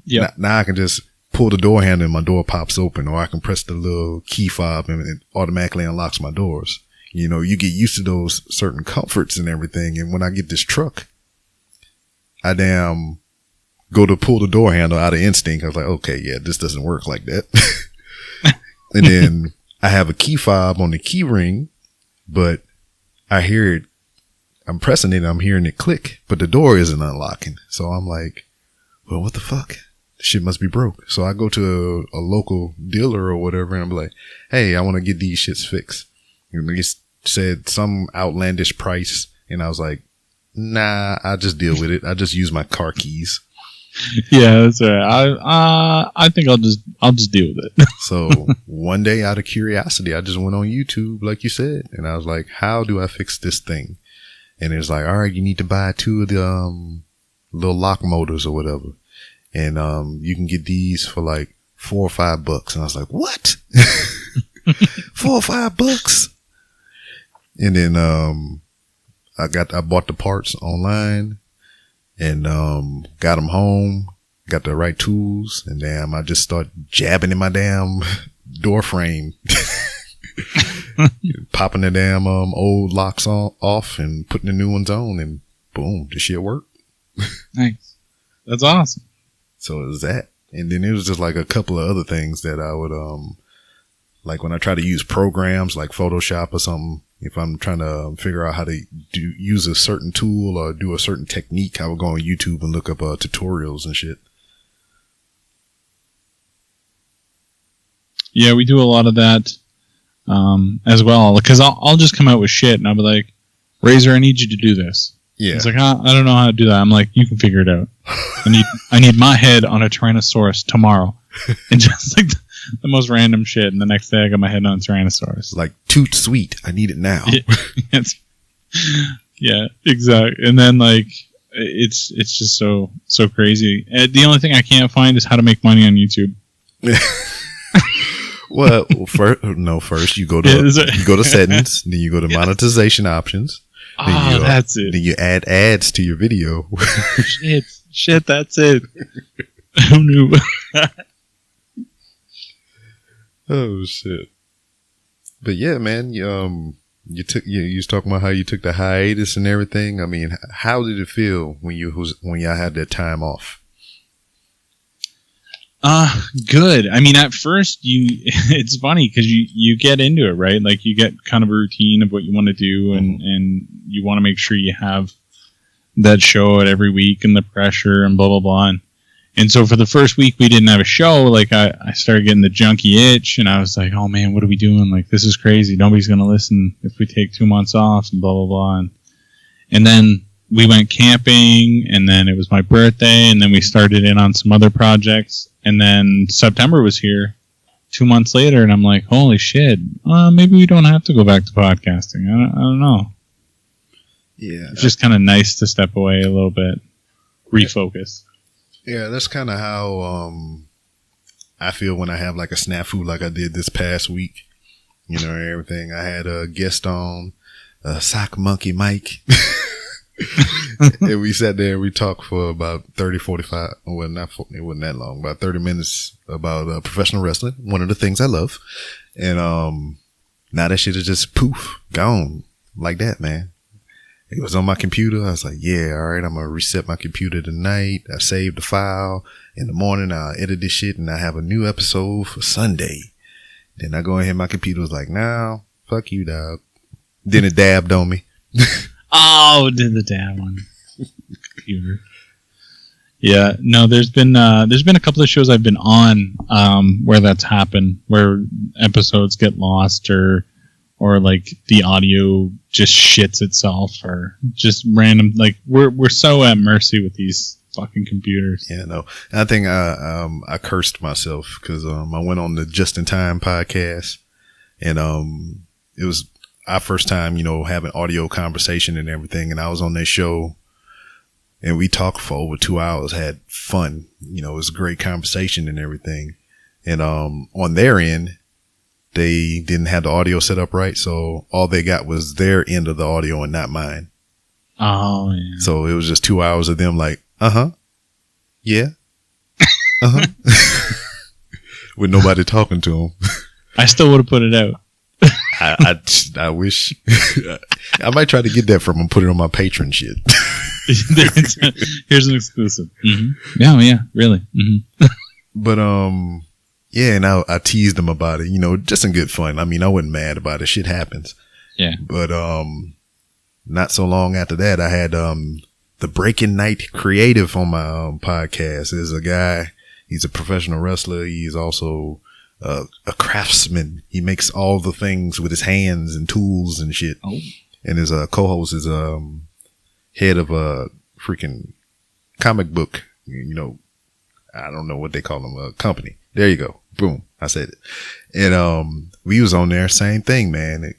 Yeah. Now I can just pull the door handle and my door pops open, or I can press the little key fob and it automatically unlocks my doors. You know, you get used to those certain comforts and everything. And when I get this truck, I damn go to pull the door handle out of instinct. I was like, okay, yeah, this doesn't work like that. And then I have a key fob on the key ring, but I hear it. I'm pressing it. I'm hearing it click, but the door isn't unlocking. So I'm like, well, what the fuck? Shit must be broke. So I go to a local dealer or whatever, and I'm like, hey, I want to get these shits fixed. And they said some outlandish price, and I was like, nah, I just deal with it. I just use my car keys. Yeah, that's all right. I think I'll just deal with it. So one day, out of curiosity, I just went on YouTube, like you said, and I was like, how do I fix this thing? And it's like, all right, you need to buy 2 of the little lock motors or whatever. And you can get these for like $4 or $5. And I was like, what? $4 or $5? And then I bought the parts online and got them home, got the right tools, and damn, I just start jabbing in my damn door frame, popping the damn old locks off and putting the new ones on, and boom, the shit worked. Nice. That's awesome. So it was that. And then it was just like a couple of other things that I would, like when I try to use programs like Photoshop or something, if I'm trying to figure out how to use a certain tool or do a certain technique, I would go on YouTube and look up tutorials and shit. Yeah, we do a lot of that as well. Because I'll just come out with shit and I'll be like, Razor, I need you to do this. Yeah. It's like, I don't know how to do that. I'm like, you can figure it out. I need my head on a Tyrannosaurus tomorrow. And just like the most random shit. And the next day I got my head on a Tyrannosaurus. Like, toot sweet. I need it now. Yeah, exactly. And then like, it's just so crazy. The only thing I can't find is how to make money on YouTube. Well, first you go to settings, then you go to monetization options. Oh, that's it. Then you add ads to your video. Shit, that's it. Who knew? Oh shit! But yeah, man, you was talking about how you took the hiatus and everything. I mean, how did it feel when y'all had that time off? Good. I mean, at first it's funny because you get into it, right? Like you get kind of a routine of what you want to do, and you want to make sure you have that show at every week and the pressure and blah blah blah. And so for the first week we didn't have a show. Like I started getting the junkie itch, and I was like, oh man, what are we doing? Like this is crazy. Nobody's gonna listen if we take 2 months off and blah blah blah. And then we went camping, and then it was my birthday, and then we started in on some other projects. And then September was here 2 months later, and I'm like, holy shit, maybe we don't have to go back to podcasting. I don't know. Yeah. It's just kind of nice to step away a little bit, refocus. Yeah, that's kind of how I feel when I have like a snafu like I did this past week. You know, everything. I had a guest on, Sock Monkey Mike. And we sat there and we talked for about 30, 45, well, it wasn't that long, about 30 minutes about professional wrestling, one of the things I love. And now that shit is just poof, gone like that, man. It was on my computer. I was like, yeah, all right, I'm going to reset my computer tonight. I saved the file. In the morning, I'll edit this shit, and I have a new episode for Sunday. Then I go in here, my computer was like, nah, fuck you, dog. Then it dabbed on me. Oh, did the damn one. Computer. Yeah, no, there's been a couple of shows I've been on where that's happened, where episodes get lost or like the audio just shits itself or just random, like we're so at mercy with these fucking computers. Yeah, no. I think I cursed myself because I went on the Just in Time podcast, and it was our first time, having audio conversation and everything. And I was on their show and we talked for over 2 hours, had fun. It was a great conversation and everything. And on their end, they didn't have the audio set up right. So all they got was their end of the audio and not mine. Oh, yeah. So it was just 2 hours of them like, yeah, with nobody talking to them. I still would have put it out. I wish I might try to get that from them, put it on my Patreon shit. Here's an exclusive. Mm-hmm. Yeah, really. Mm-hmm. But yeah, and I teased them about it, just in good fun. I mean, I wasn't mad about it. Shit happens. Yeah. But not so long after that, I had the Breaking Night Creative on my podcast. There's a guy. He's a professional wrestler. He's also a craftsman. He makes all the things with his hands and tools and shit. Oh. And his co-host is head of a freaking comic book, I don't know what they call them, a company. There you go. Boom. I said it. And we was on there, same thing, man.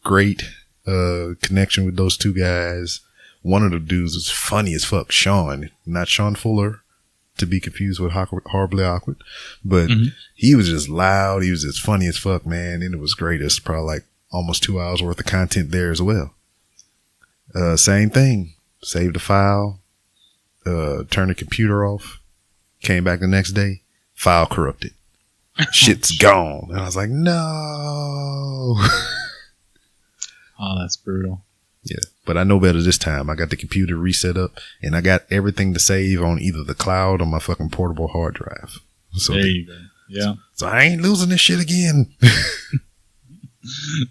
Great connection with those two guys. One of the dudes was funny as fuck, Sean, not Sean Fuller, to be confused with Horribly Awkward, but he was just loud. He was just funny as fuck, man. And it was great. It's probably like almost 2 hours worth of content there as well. Same thing. Saved the file, turned the computer off, came back the next day, file corrupted. Shit's gone. And I was like, no. Oh, that's brutal. Yeah, but I know better this time. I got the computer reset up, and I got everything to save on either the cloud or my fucking portable hard drive. So there you go. Yeah. So I ain't losing this shit again.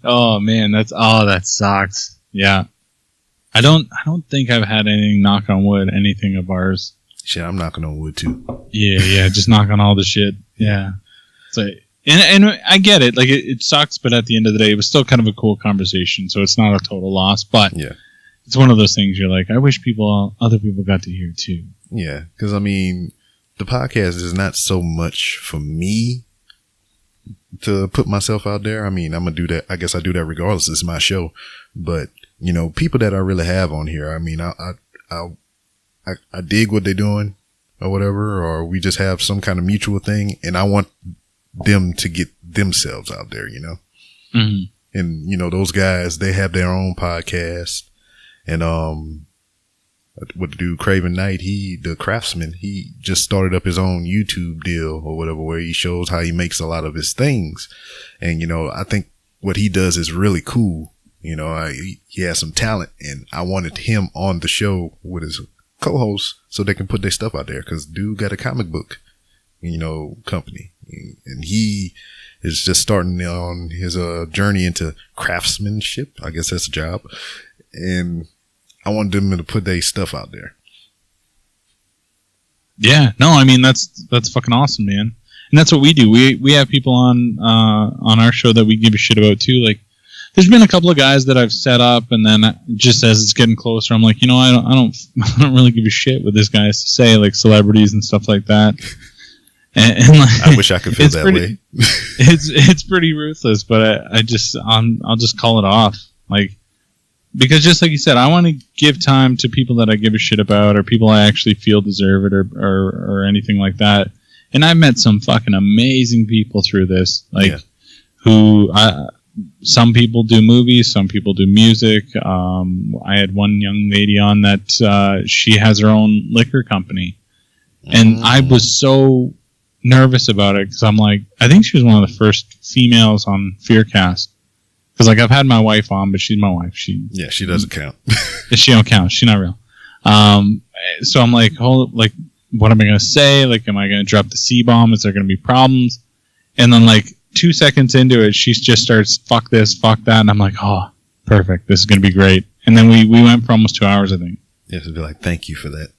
Oh man, that sucks. Yeah. I don't think I've had anything, knock on wood, anything of ours. Shit, I'm knocking on wood too. Yeah, just knock on all the shit. Yeah. So and I get it. Like it sucks, but at the end of the day, it was still kind of a cool conversation. So it's not a total loss, but yeah, it's one of those things you're like, I wish other people got to hear too. Yeah, because I mean, the podcast is not so much for me to put myself out there. I mean, I'm gonna do that. I guess I do that regardless. It's my show, but people that I really have on here. I mean, I dig what they're doing or whatever, or we just have some kind of mutual thing, and I want them to get themselves out there, you know? Mm-hmm. And, you know, those guys, they have their own podcast. And, what the dude, Craven Knight, the craftsman, he just started up his own YouTube deal or whatever, where he shows how he makes a lot of his things. And, you know, I think what he does is really cool. You know, he has some talent, and I wanted him on the show with his co-host so they can put their stuff out there, because dude got a comic book, you know, company, and he is just starting on his journey into craftsmanship. I guess that's a job, and I wanted them to put their stuff out there. Yeah, no, I mean that's fucking awesome, man, and that's what we do. We have people on our show that we give a shit about too, like. There's been a couple of guys that I've set up, and then just as it's getting closer, I'm like, you know, I don't really give a shit what this guy has to say, like celebrities and stuff like that. And like, I wish I could feel that way. It's pretty ruthless, but I'll just call it off, like, because just like you said, I want to give time to people that I give a shit about, or people I actually feel deserve it, or anything like that. And I've met some fucking amazing people through this, like who some people do movies, some people do music. I had one young lady on that she has her own liquor company. And I was so nervous about it because I'm like, I think she was one of the first females on Fearcast. Because like I've had my wife on, but she's my wife. She doesn't count. She don't count. She's not real. So I'm like, what am I going to say? Like, am I going to drop the C-bomb? Is there going to be problems? And then like 2 seconds into it, she just starts, fuck this, fuck that. And I'm like, oh, perfect. This is going to be great. And then we went for almost 2 hours, I think. You have to be like, thank you for that.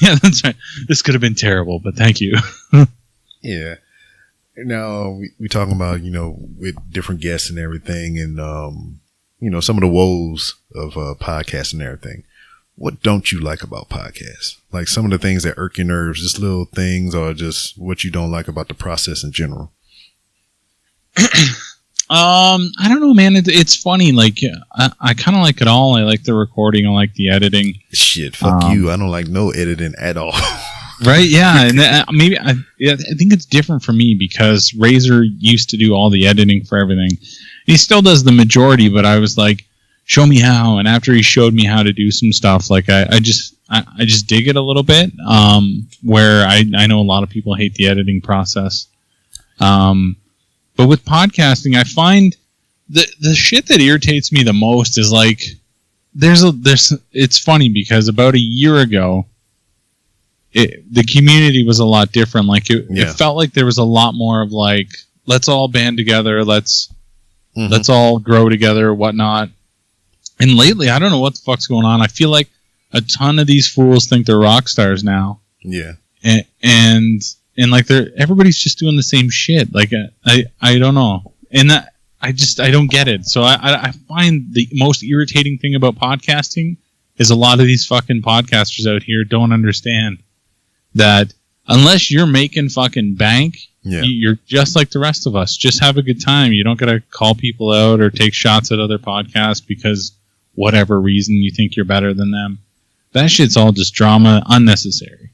Yeah, that's right. This could have been terrible, but thank you. Yeah. Now, we talking about, you know, with different guests and everything, and, you know, some of the woes of podcasts and everything. What don't you like about podcasts? Like some of the things that irk your nerves, just little things, or just what you don't like about the process in general? I don't know, man. It's funny. Like, I kind of like it all. I like the recording. I like the editing. Shit, fuck you. I don't like no editing at all. Right? Yeah. And I think it's different for me because Razor used to do all the editing for everything. He still does the majority, but I was like, show me how. And after he showed me how to do some stuff, like I just dig it a little bit. Where I know a lot of people hate the editing process. But with podcasting, I find the shit that irritates me the most is like, it's funny because about a year ago, the community was a lot different. Like it felt like there was a lot more of like, let's all band together. Let's all grow together, whatnot. And lately, I don't know what the fuck's going on. I feel like a ton of these fools think they're rock stars now. Yeah. And like everybody's just doing the same shit. Like I don't know. And I don't get it. So I find the most irritating thing about podcasting is a lot of these fucking podcasters out here don't understand that unless you're making fucking bank, you're just like the rest of us. Just have a good time. You don't gotta call people out or take shots at other podcasts because whatever reason you think you're better than them. That shit's all just drama, unnecessary.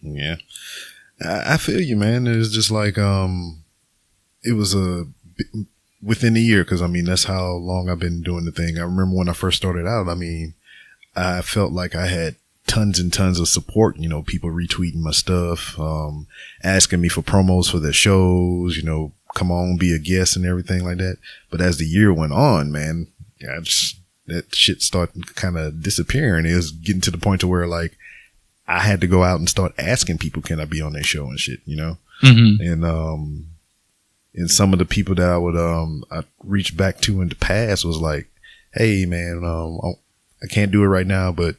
Yeah. I feel you, man. It's just like, it was within a year, because I mean, that's how long I've been doing the thing. I remember when I first started out, I mean, I felt like I had tons and tons of support, you know, people retweeting my stuff, asking me for promos for their shows, you know, come on, be a guest and everything like that. But as the year went on, man, that shit started kind of disappearing. It was getting to the point to where like, I had to go out and start asking people, can I be on their show and shit, you know? Mm-hmm. And some of the people that I reach back to in the past was like, hey man, I can't do it right now, but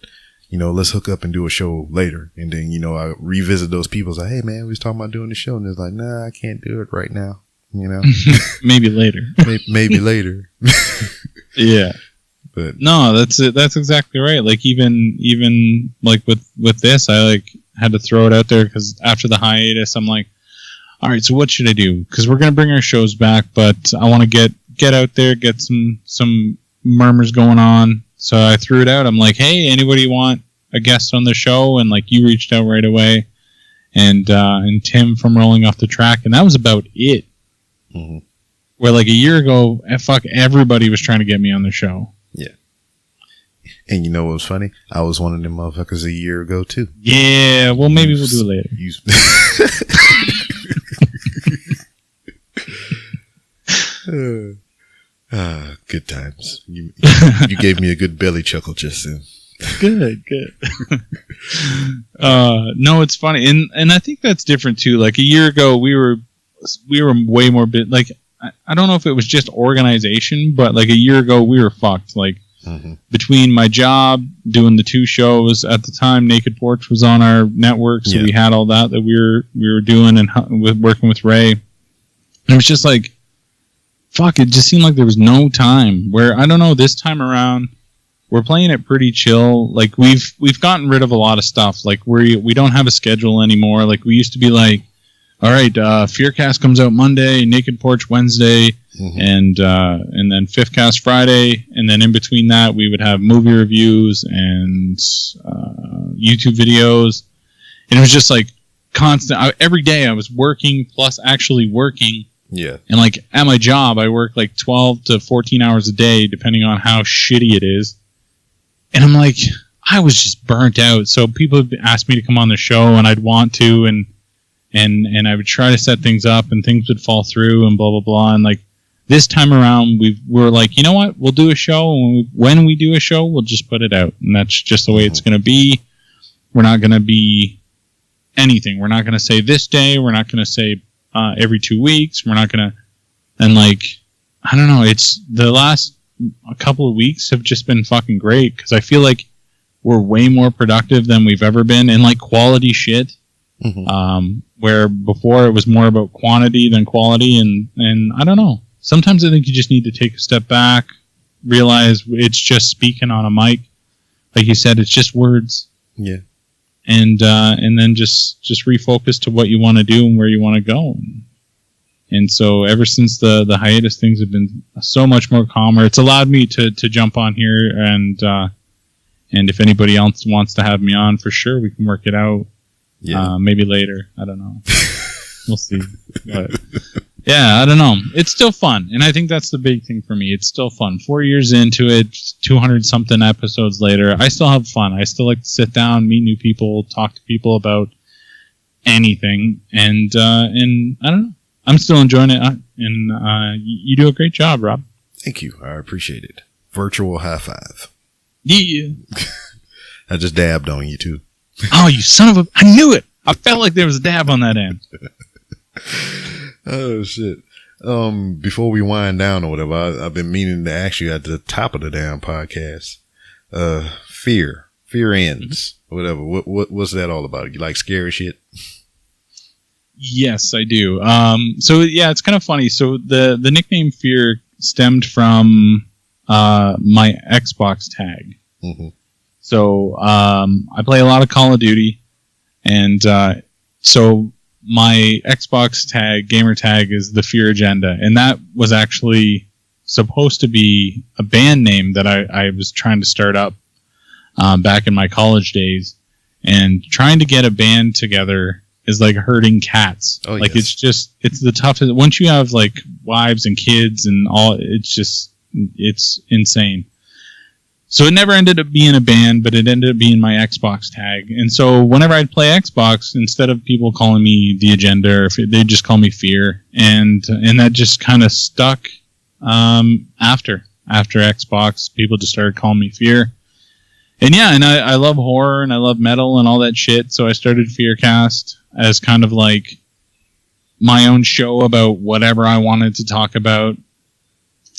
you know, let's hook up and do a show later. And then, you know, I revisit those people. It's like, hey man, we was talking about doing the show. And it's like, nah, I can't do it right now. You know, maybe later, maybe later. Yeah. But no, that's it. That's exactly right. Like even like with this, I like had to throw it out there because after the hiatus, I'm like, all right, so what should I do? Because we're gonna bring our shows back, but I want to get out there, get some murmurs going on. So I threw it out. I'm like, hey, anybody want a guest on the show? And like you reached out right away, and Tim from Rolling Off the Track, and that was about it. Mm-hmm. Where like a year ago, fuck, everybody was trying to get me on the show. Yeah. And you know what was funny? I was one of them motherfuckers a year ago too. Yeah, well, maybe we'll do it later. Good times. You gave me a good belly chuckle just then. Good. No, it's funny, and I think that's different too. Like a year ago, we were way more like I don't know if it was just organization, but like a year ago we were fucked. Like between my job, doing the 2 shows at the time, Naked Porch was on our network, so we had all that we were doing and working with Ray. And it was just like, fuck, it just seemed like there was no time. Where I don't know, this time around we're playing it pretty chill. Like we've gotten rid of a lot of stuff. Like we don't have a schedule anymore. Like we used to be like, all right, Fearcast comes out Monday, Naked Porch Wednesday, and then Fifth Cast Friday, and then in between that we would have movie reviews and YouTube videos, and it was just like constant. Every day I was working plus actually working. Yeah. And like at my job, I work like 12 to 14 hours a day, depending on how shitty it is. And I'm like, I was just burnt out. So people would ask me to come on the show, and I'd want to, and I would try to set things up, and things would fall through, and blah blah blah. And like this time around, we're like, you know what? We'll do a show, and when we do a show, we'll just put it out, and that's just the way it's going to be. We're not going to be anything. We're not going to say this day. We're not going to say every 2 weeks. We're not going to, and like I don't know. It's the last a couple of weeks have just been fucking great because I feel like we're way more productive than we've ever been, and like quality shit. Where before it was more about quantity than quality, and I don't know. Sometimes I think you just need to take a step back, realize it's just speaking on a mic, like you said, it's just words. Yeah. And then just refocus to what you want to do and where you want to go. And so ever since the hiatus, things have been so much more calmer. It's allowed me to jump on here, and if anybody else wants to have me on, for sure we can work it out. Yeah. Maybe later. I don't know. We'll see. But yeah, I don't know. It's still fun, and I think that's the big thing for me. It's still fun. 4 years into it, 200-something episodes later, I still have fun. I still like to sit down, meet new people, talk to people about anything, and I don't know. I'm still enjoying it, and you do a great job, Rob. Thank you. I appreciate it. Virtual high five. Yeah. I just dabbed on you, too. Oh, you son of a... I knew it! I felt like there was a dab on that end. Oh, shit. Before we wind down or whatever, I've been meaning to ask you at the top of the damn podcast. Fear ends. Whatever. What's that all about? You like scary shit? Yes, I do. So yeah, it's kind of funny. So the nickname Fear stemmed from my Xbox tag. So I play a lot of Call of Duty, and so my Xbox tag, gamer tag, is the Fear Agenda, and that was actually supposed to be a band name that I was trying to start up back in my college days, and trying to get a band together is like herding cats. Oh, like yes. it's the toughest. Once you have like wives and kids and all, it's insane. So it never ended up being a band, but it ended up being my Xbox tag. And so whenever I'd play Xbox, instead of people calling me The Agenda, they'd just call me Fear. And that just kind of stuck after Xbox. People just started calling me Fear. And yeah, and I love horror and I love metal and all that shit. So I started Fearcast as kind of like my own show about whatever I wanted to talk about.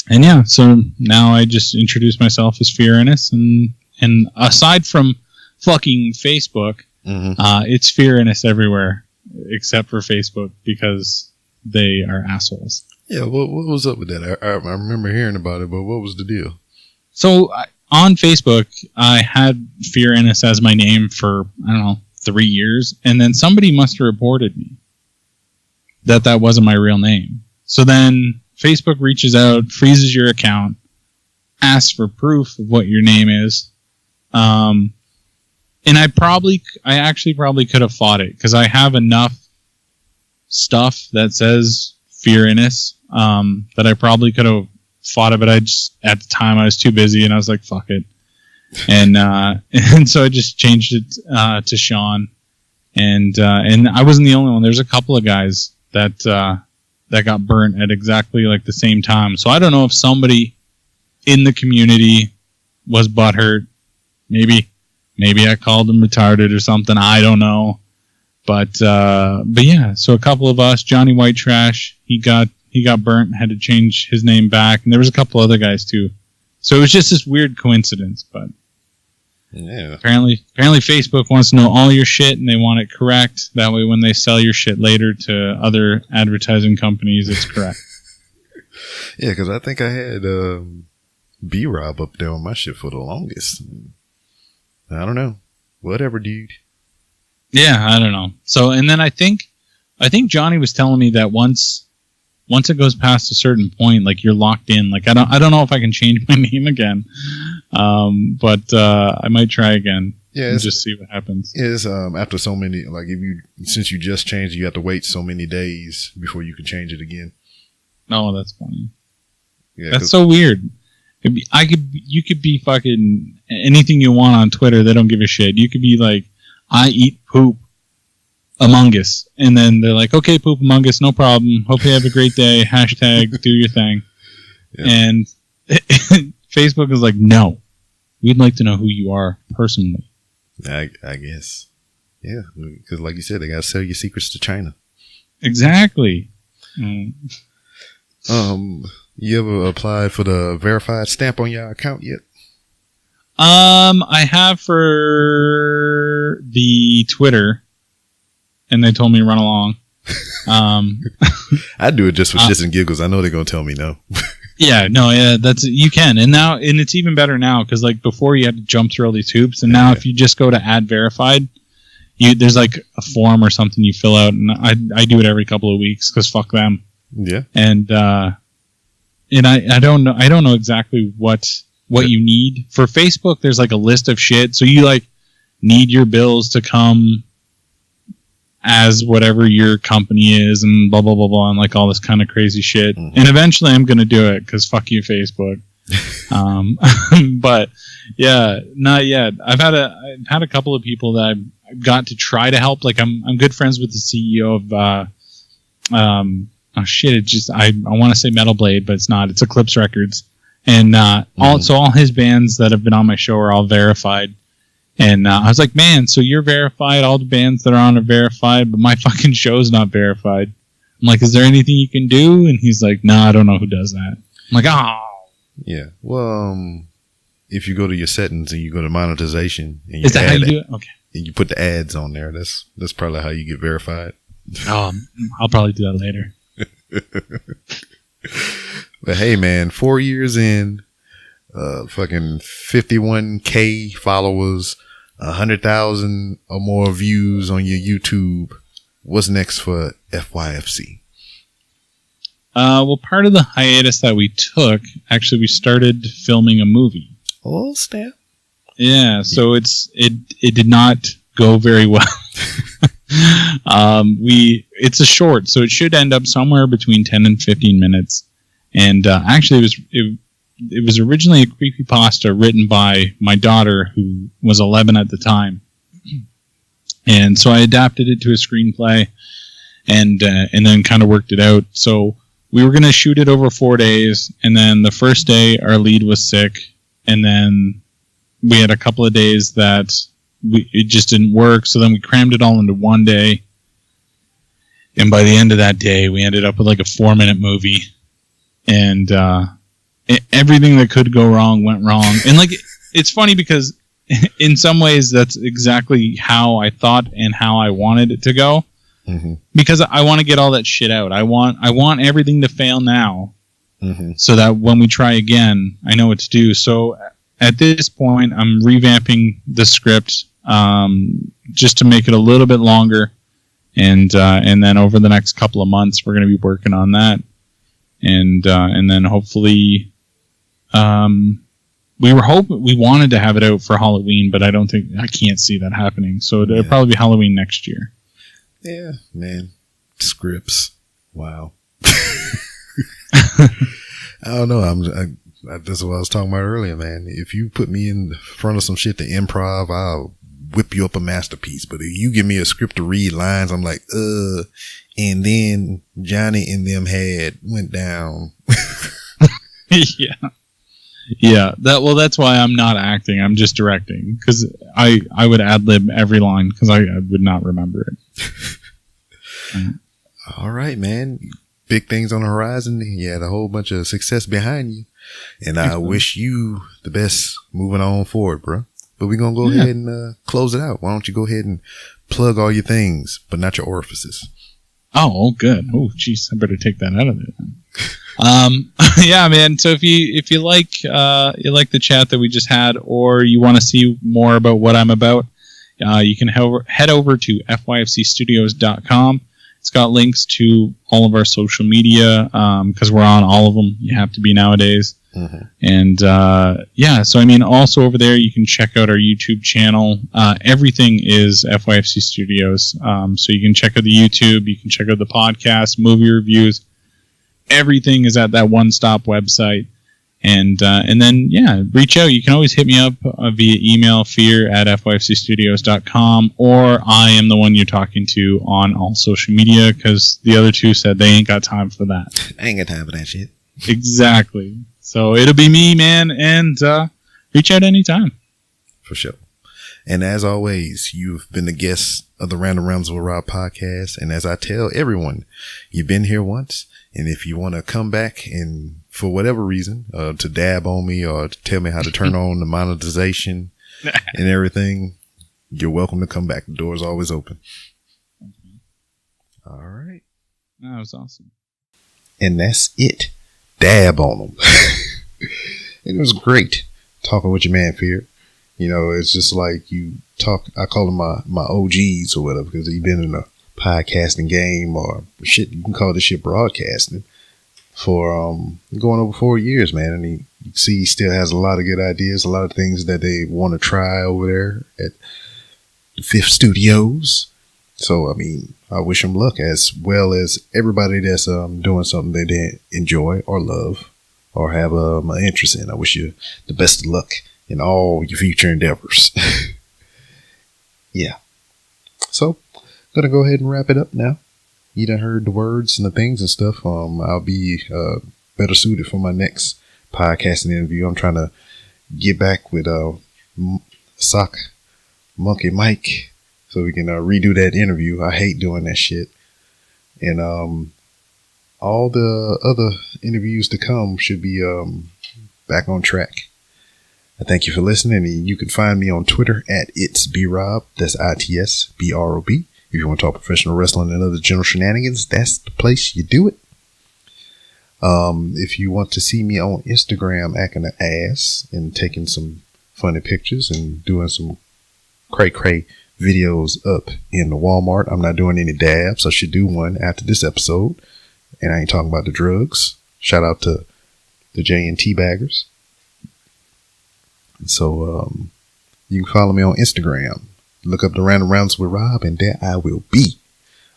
And yeah, so now I just introduce myself as Feariness, and aside from fucking Facebook, it's Feariness everywhere except for Facebook because they are assholes. Yeah, what was up with that? I remember hearing about it, but what was the deal? So on Facebook, I had Feariness as my name for, I don't know, 3 years, and then somebody must have reported me that wasn't my real name. So then Facebook reaches out, freezes your account, asks for proof of what your name is. And I actually probably could have fought it because I have enough stuff that says Feariness that I probably could have fought it, but I just, at the time, I was too busy, and I was like, fuck it. And and so I just changed it to Sean. And I wasn't the only one. There's a couple of guys that got burnt at exactly like the same time. So I don't know if somebody in the community was butthurt. Maybe I called them retarded or something. I don't know. But yeah. So a couple of us, Johnny White Trash, he got burnt, had to change his name back, and there was a couple other guys too. So it was just this weird coincidence, but yeah. Apparently Facebook wants to know all your shit and they want it correct. That way when they sell your shit later to other advertising companies, it's correct. Yeah, because I think I had B-Rob up there on my shit for the longest. I don't know. Whatever, dude. Yeah, I don't know. So, and then I think Johnny was telling me that once it goes past a certain point, like you're locked in. Like I don't know if I can change my name again, but I might try again. Yeah, and just see what happens. Is after so many, like since you just changed, you have to wait so many days before you can change it again. Oh, that's funny. Yeah, that's so weird. You could be fucking anything you want on Twitter. They don't give a shit. You could be like, I eat poop Among Us, and then they're like, okay, poop Among Us, no problem. Hope you have a great day. Hashtag do your thing. Yeah. And Facebook is like, no, we'd like to know who you are personally. I guess, yeah, because like you said, they gotta sell your secrets to China. Exactly. You ever applied for the verified stamp on your account yet? I have for the Twitter. And they told me to run along. I do it just for shits and giggles. I know they're gonna tell me no. Yeah, you can, and it's even better now because like before you had to jump through all these hoops, and now if you just go to add verified, there's like a form or something you fill out, and I do it every couple of weeks because fuck them. Yeah, and I don't know exactly what you need for Facebook. There's like a list of shit, so you like need your bills to come as whatever your company is and blah, blah, blah, blah, and like all this kind of crazy shit. Mm-hmm. And eventually I'm going to do it because fuck you, Facebook. But yeah, not yet. I've had a couple of people that I've got to try to help. Like I'm good friends with the CEO of, I want to say Metal Blade, but it's not. It's Eclipse Records. And all his bands that have been on my show are all verified. And I was like, man, so you're verified. All the bands that are on are verified, but my fucking show's not verified. I'm like, is there anything you can do? And he's like, no, I don't know who does that. I'm like, oh. Yeah. Well, if you go to your settings and you go to monetization, and you is that how you do it? Okay. And you put the ads on there, that's probably how you get verified. Oh, I'll probably do that later. But hey, man, 4 years in, fucking 51K followers, 100,000 or more views on your YouTube. What's next for FYFC? Well, part of the hiatus that we took, actually, we started filming a movie. Oh, snap! Yeah, so it did not go very well. It's a short, so it should end up somewhere between 10 and 15 minutes. And actually, it was originally a creepypasta written by my daughter, who was 11 at the time. And so I adapted it to a screenplay and then kind of worked it out. So we were going to shoot it over 4 days. And then the first day, our lead was sick. And then we had a couple of days that it just didn't work. So then we crammed it all into one day. And by the end of that day, we ended up with like a 4-minute movie. And everything that could go wrong went wrong. And like, it's funny because in some ways that's exactly how I thought and how I wanted it to go. Mm-hmm. Because I want to get all that shit out. I want everything to fail now. Mm-hmm. So that when we try again, I know what to do. So at this point, I'm revamping the script just to make it a little bit longer. And then over the next couple of months, we're going to be working on that. And then hopefully, we wanted to have it out for Halloween, but I can't see that happening. So it'll probably be Halloween next year. Yeah, man. Scripts. Wow. I don't know. That's what I was talking about earlier, man. If you put me in front of some shit to improv, I'll whip you up a masterpiece. But if you give me a script to read lines, I'm like, and then Johnny and them went down. Yeah. Yeah. That's why I'm not acting. I'm just directing, because I would ad-lib every line because I would not remember it. All right, man. Big things on the horizon. You had a whole bunch of success behind you. And I wish you the best moving on forward, bro. But we're going to go ahead and close it out. Why don't you go ahead and plug all your things, but not your orifices. Oh, good. Oh, jeez, I better take that out of there. Yeah, man. So if you like the chat that we just had, or you want to see more about what I'm about, you can head over to FYFCStudios.com. It's got links to all of our social media, because we're on all of them. You have to be nowadays. Mm-hmm. And yeah, so I mean, also over there you can check out our YouTube channel. Everything is FYFC Studios. So you can check out the YouTube, you can check out the podcast, movie reviews. Everything is at that one-stop website. And then, yeah, reach out. You can always hit me up via email, fear@fyfcstudios.com, or I am the one you're talking to on all social media, because the other two said they ain't got time for that. I ain't got time for that shit. Exactly. So it'll be me, man, and reach out anytime. For sure. And as always, you've been the guest of the Random Rounds with Rob podcast. And as I tell everyone, you've been here once. And if you want to come back and for whatever reason, to dab on me or to tell me how to turn on the monetization and everything, you're welcome to come back. The door is always open. All right. That was awesome. And that's it. Dab on them. It was great talking with your man, Fear. You know, it's just like you talk, I call them my OGs or whatever, because he's been in the podcasting game, or shit, you can call this shit broadcasting, for going over 4 years, man. And you see he still has a lot of good ideas, a lot of things that they want to try over there at the FYFC Studios. So, I mean, I wish him luck, as well as everybody that's doing something they didn't enjoy or love or have an interest in. I wish you the best of luck in all your future endeavors. Yeah. So, gonna go ahead and wrap it up now. You done heard the words and the things and stuff. I'll be better suited for my next podcasting interview. I'm trying to get back with Sock Monkey Mike so we can redo that interview. I hate doing that shit. And all the other interviews to come should be back on track. I thank you for listening, and you can find me on Twitter at itsbrob. That's ITSBROB. If you want to talk professional wrestling and other general shenanigans, that's the place you do it. If you want to see me on Instagram acting an ass and taking some funny pictures and doing some cray videos up in the Walmart, I'm not doing any dabs. I should do one after this episode, and I ain't talking about the drugs. Shout out to the J&T baggers. So you can follow me on Instagram. Look up the Random Rounds with Rob, and there I will be.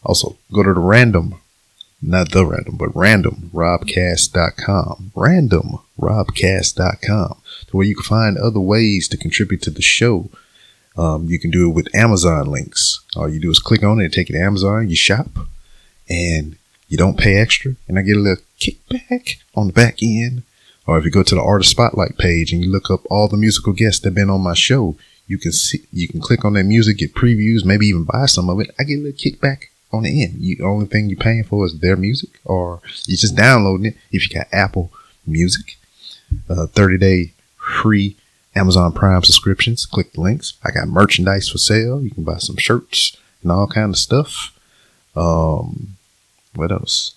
Also, go to the randomrobcast.com. Randomrobcast.com, to where you can find other ways to contribute to the show. You can do it with Amazon links. All you do is click on it and take it to Amazon. You shop, and you don't pay extra, and I get a little kickback on the back end. Or if you go to the Artist Spotlight page and you look up all the musical guests that have been on my show, you can click on that music, get previews, maybe even buy some of it. I get a little kickback on the end. The only thing you're paying for is their music, or you're just downloading it. If you got Apple Music, 30-day free Amazon Prime subscriptions, click the links. I got merchandise for sale. You can buy some shirts and all kind of stuff. What else?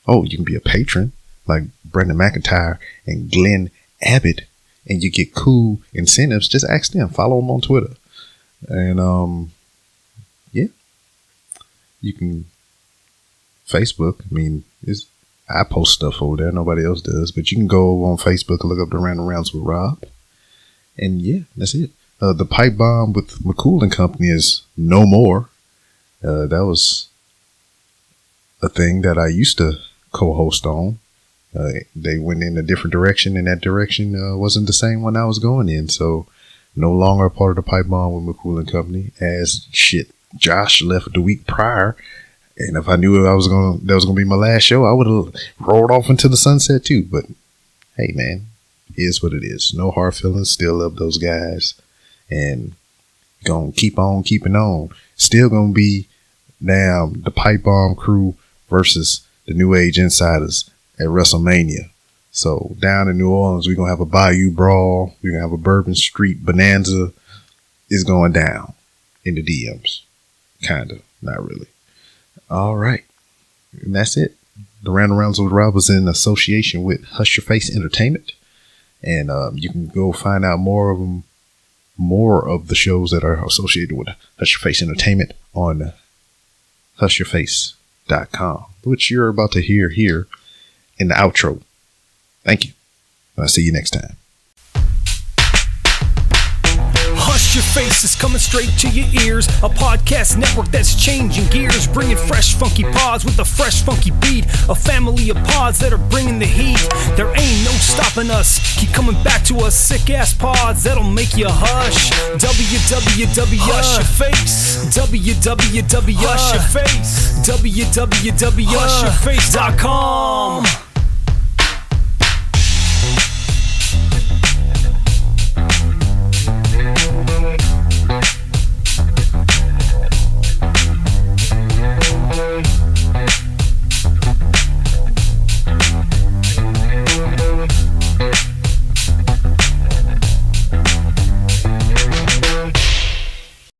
Oh, you can be a patron like Brendan McIntyre and Glenn Abbott, and you get cool incentives. Just ask them. Follow them on Twitter. And yeah, you can Facebook. I mean, I post stuff over there. Nobody else does, but you can go over on Facebook and look up the Random Rounds with Rob. And yeah, that's it. The Pipe Bomb with McCool and Company is no more. That was a thing that I used to co-host on. They went in a different direction, and that direction wasn't the same one I was going in. So no longer a part of the pipe bomb with McCool and Company. As shit, Josh left the week prior, and if I knew that was gonna be my last show, I would have rolled off into the sunset too. But hey, man, it is what it is. No hard feelings. Still love those guys, and gonna keep on keeping on. Still gonna be down the pipe bomb crew versus the New Age Insiders at WrestleMania. So down in New Orleans, we're gonna have a Bayou Brawl. We're gonna have a Bourbon Street Bonanza. Is going down in the DMs. Kinda, not really. All right, and that's it. The Random Rounds with Rob was in association with Hush Your Face Entertainment, and you can go find out more of the shows that are associated with Hush Your Face Entertainment on hushyourface.com, which you're about to hear here in the outro. Thank you. I'll see you next time. Hush Your Face is coming straight to your ears. A podcast network that's changing gears, bringing fresh funky pods with a fresh funky beat. A family of pods that are bringing the heat. There ain't no stopping us. Keep coming back to us, sick ass pods that'll make you hush. www Hush Your Face. www Hush Your Face. www hushyourface.com.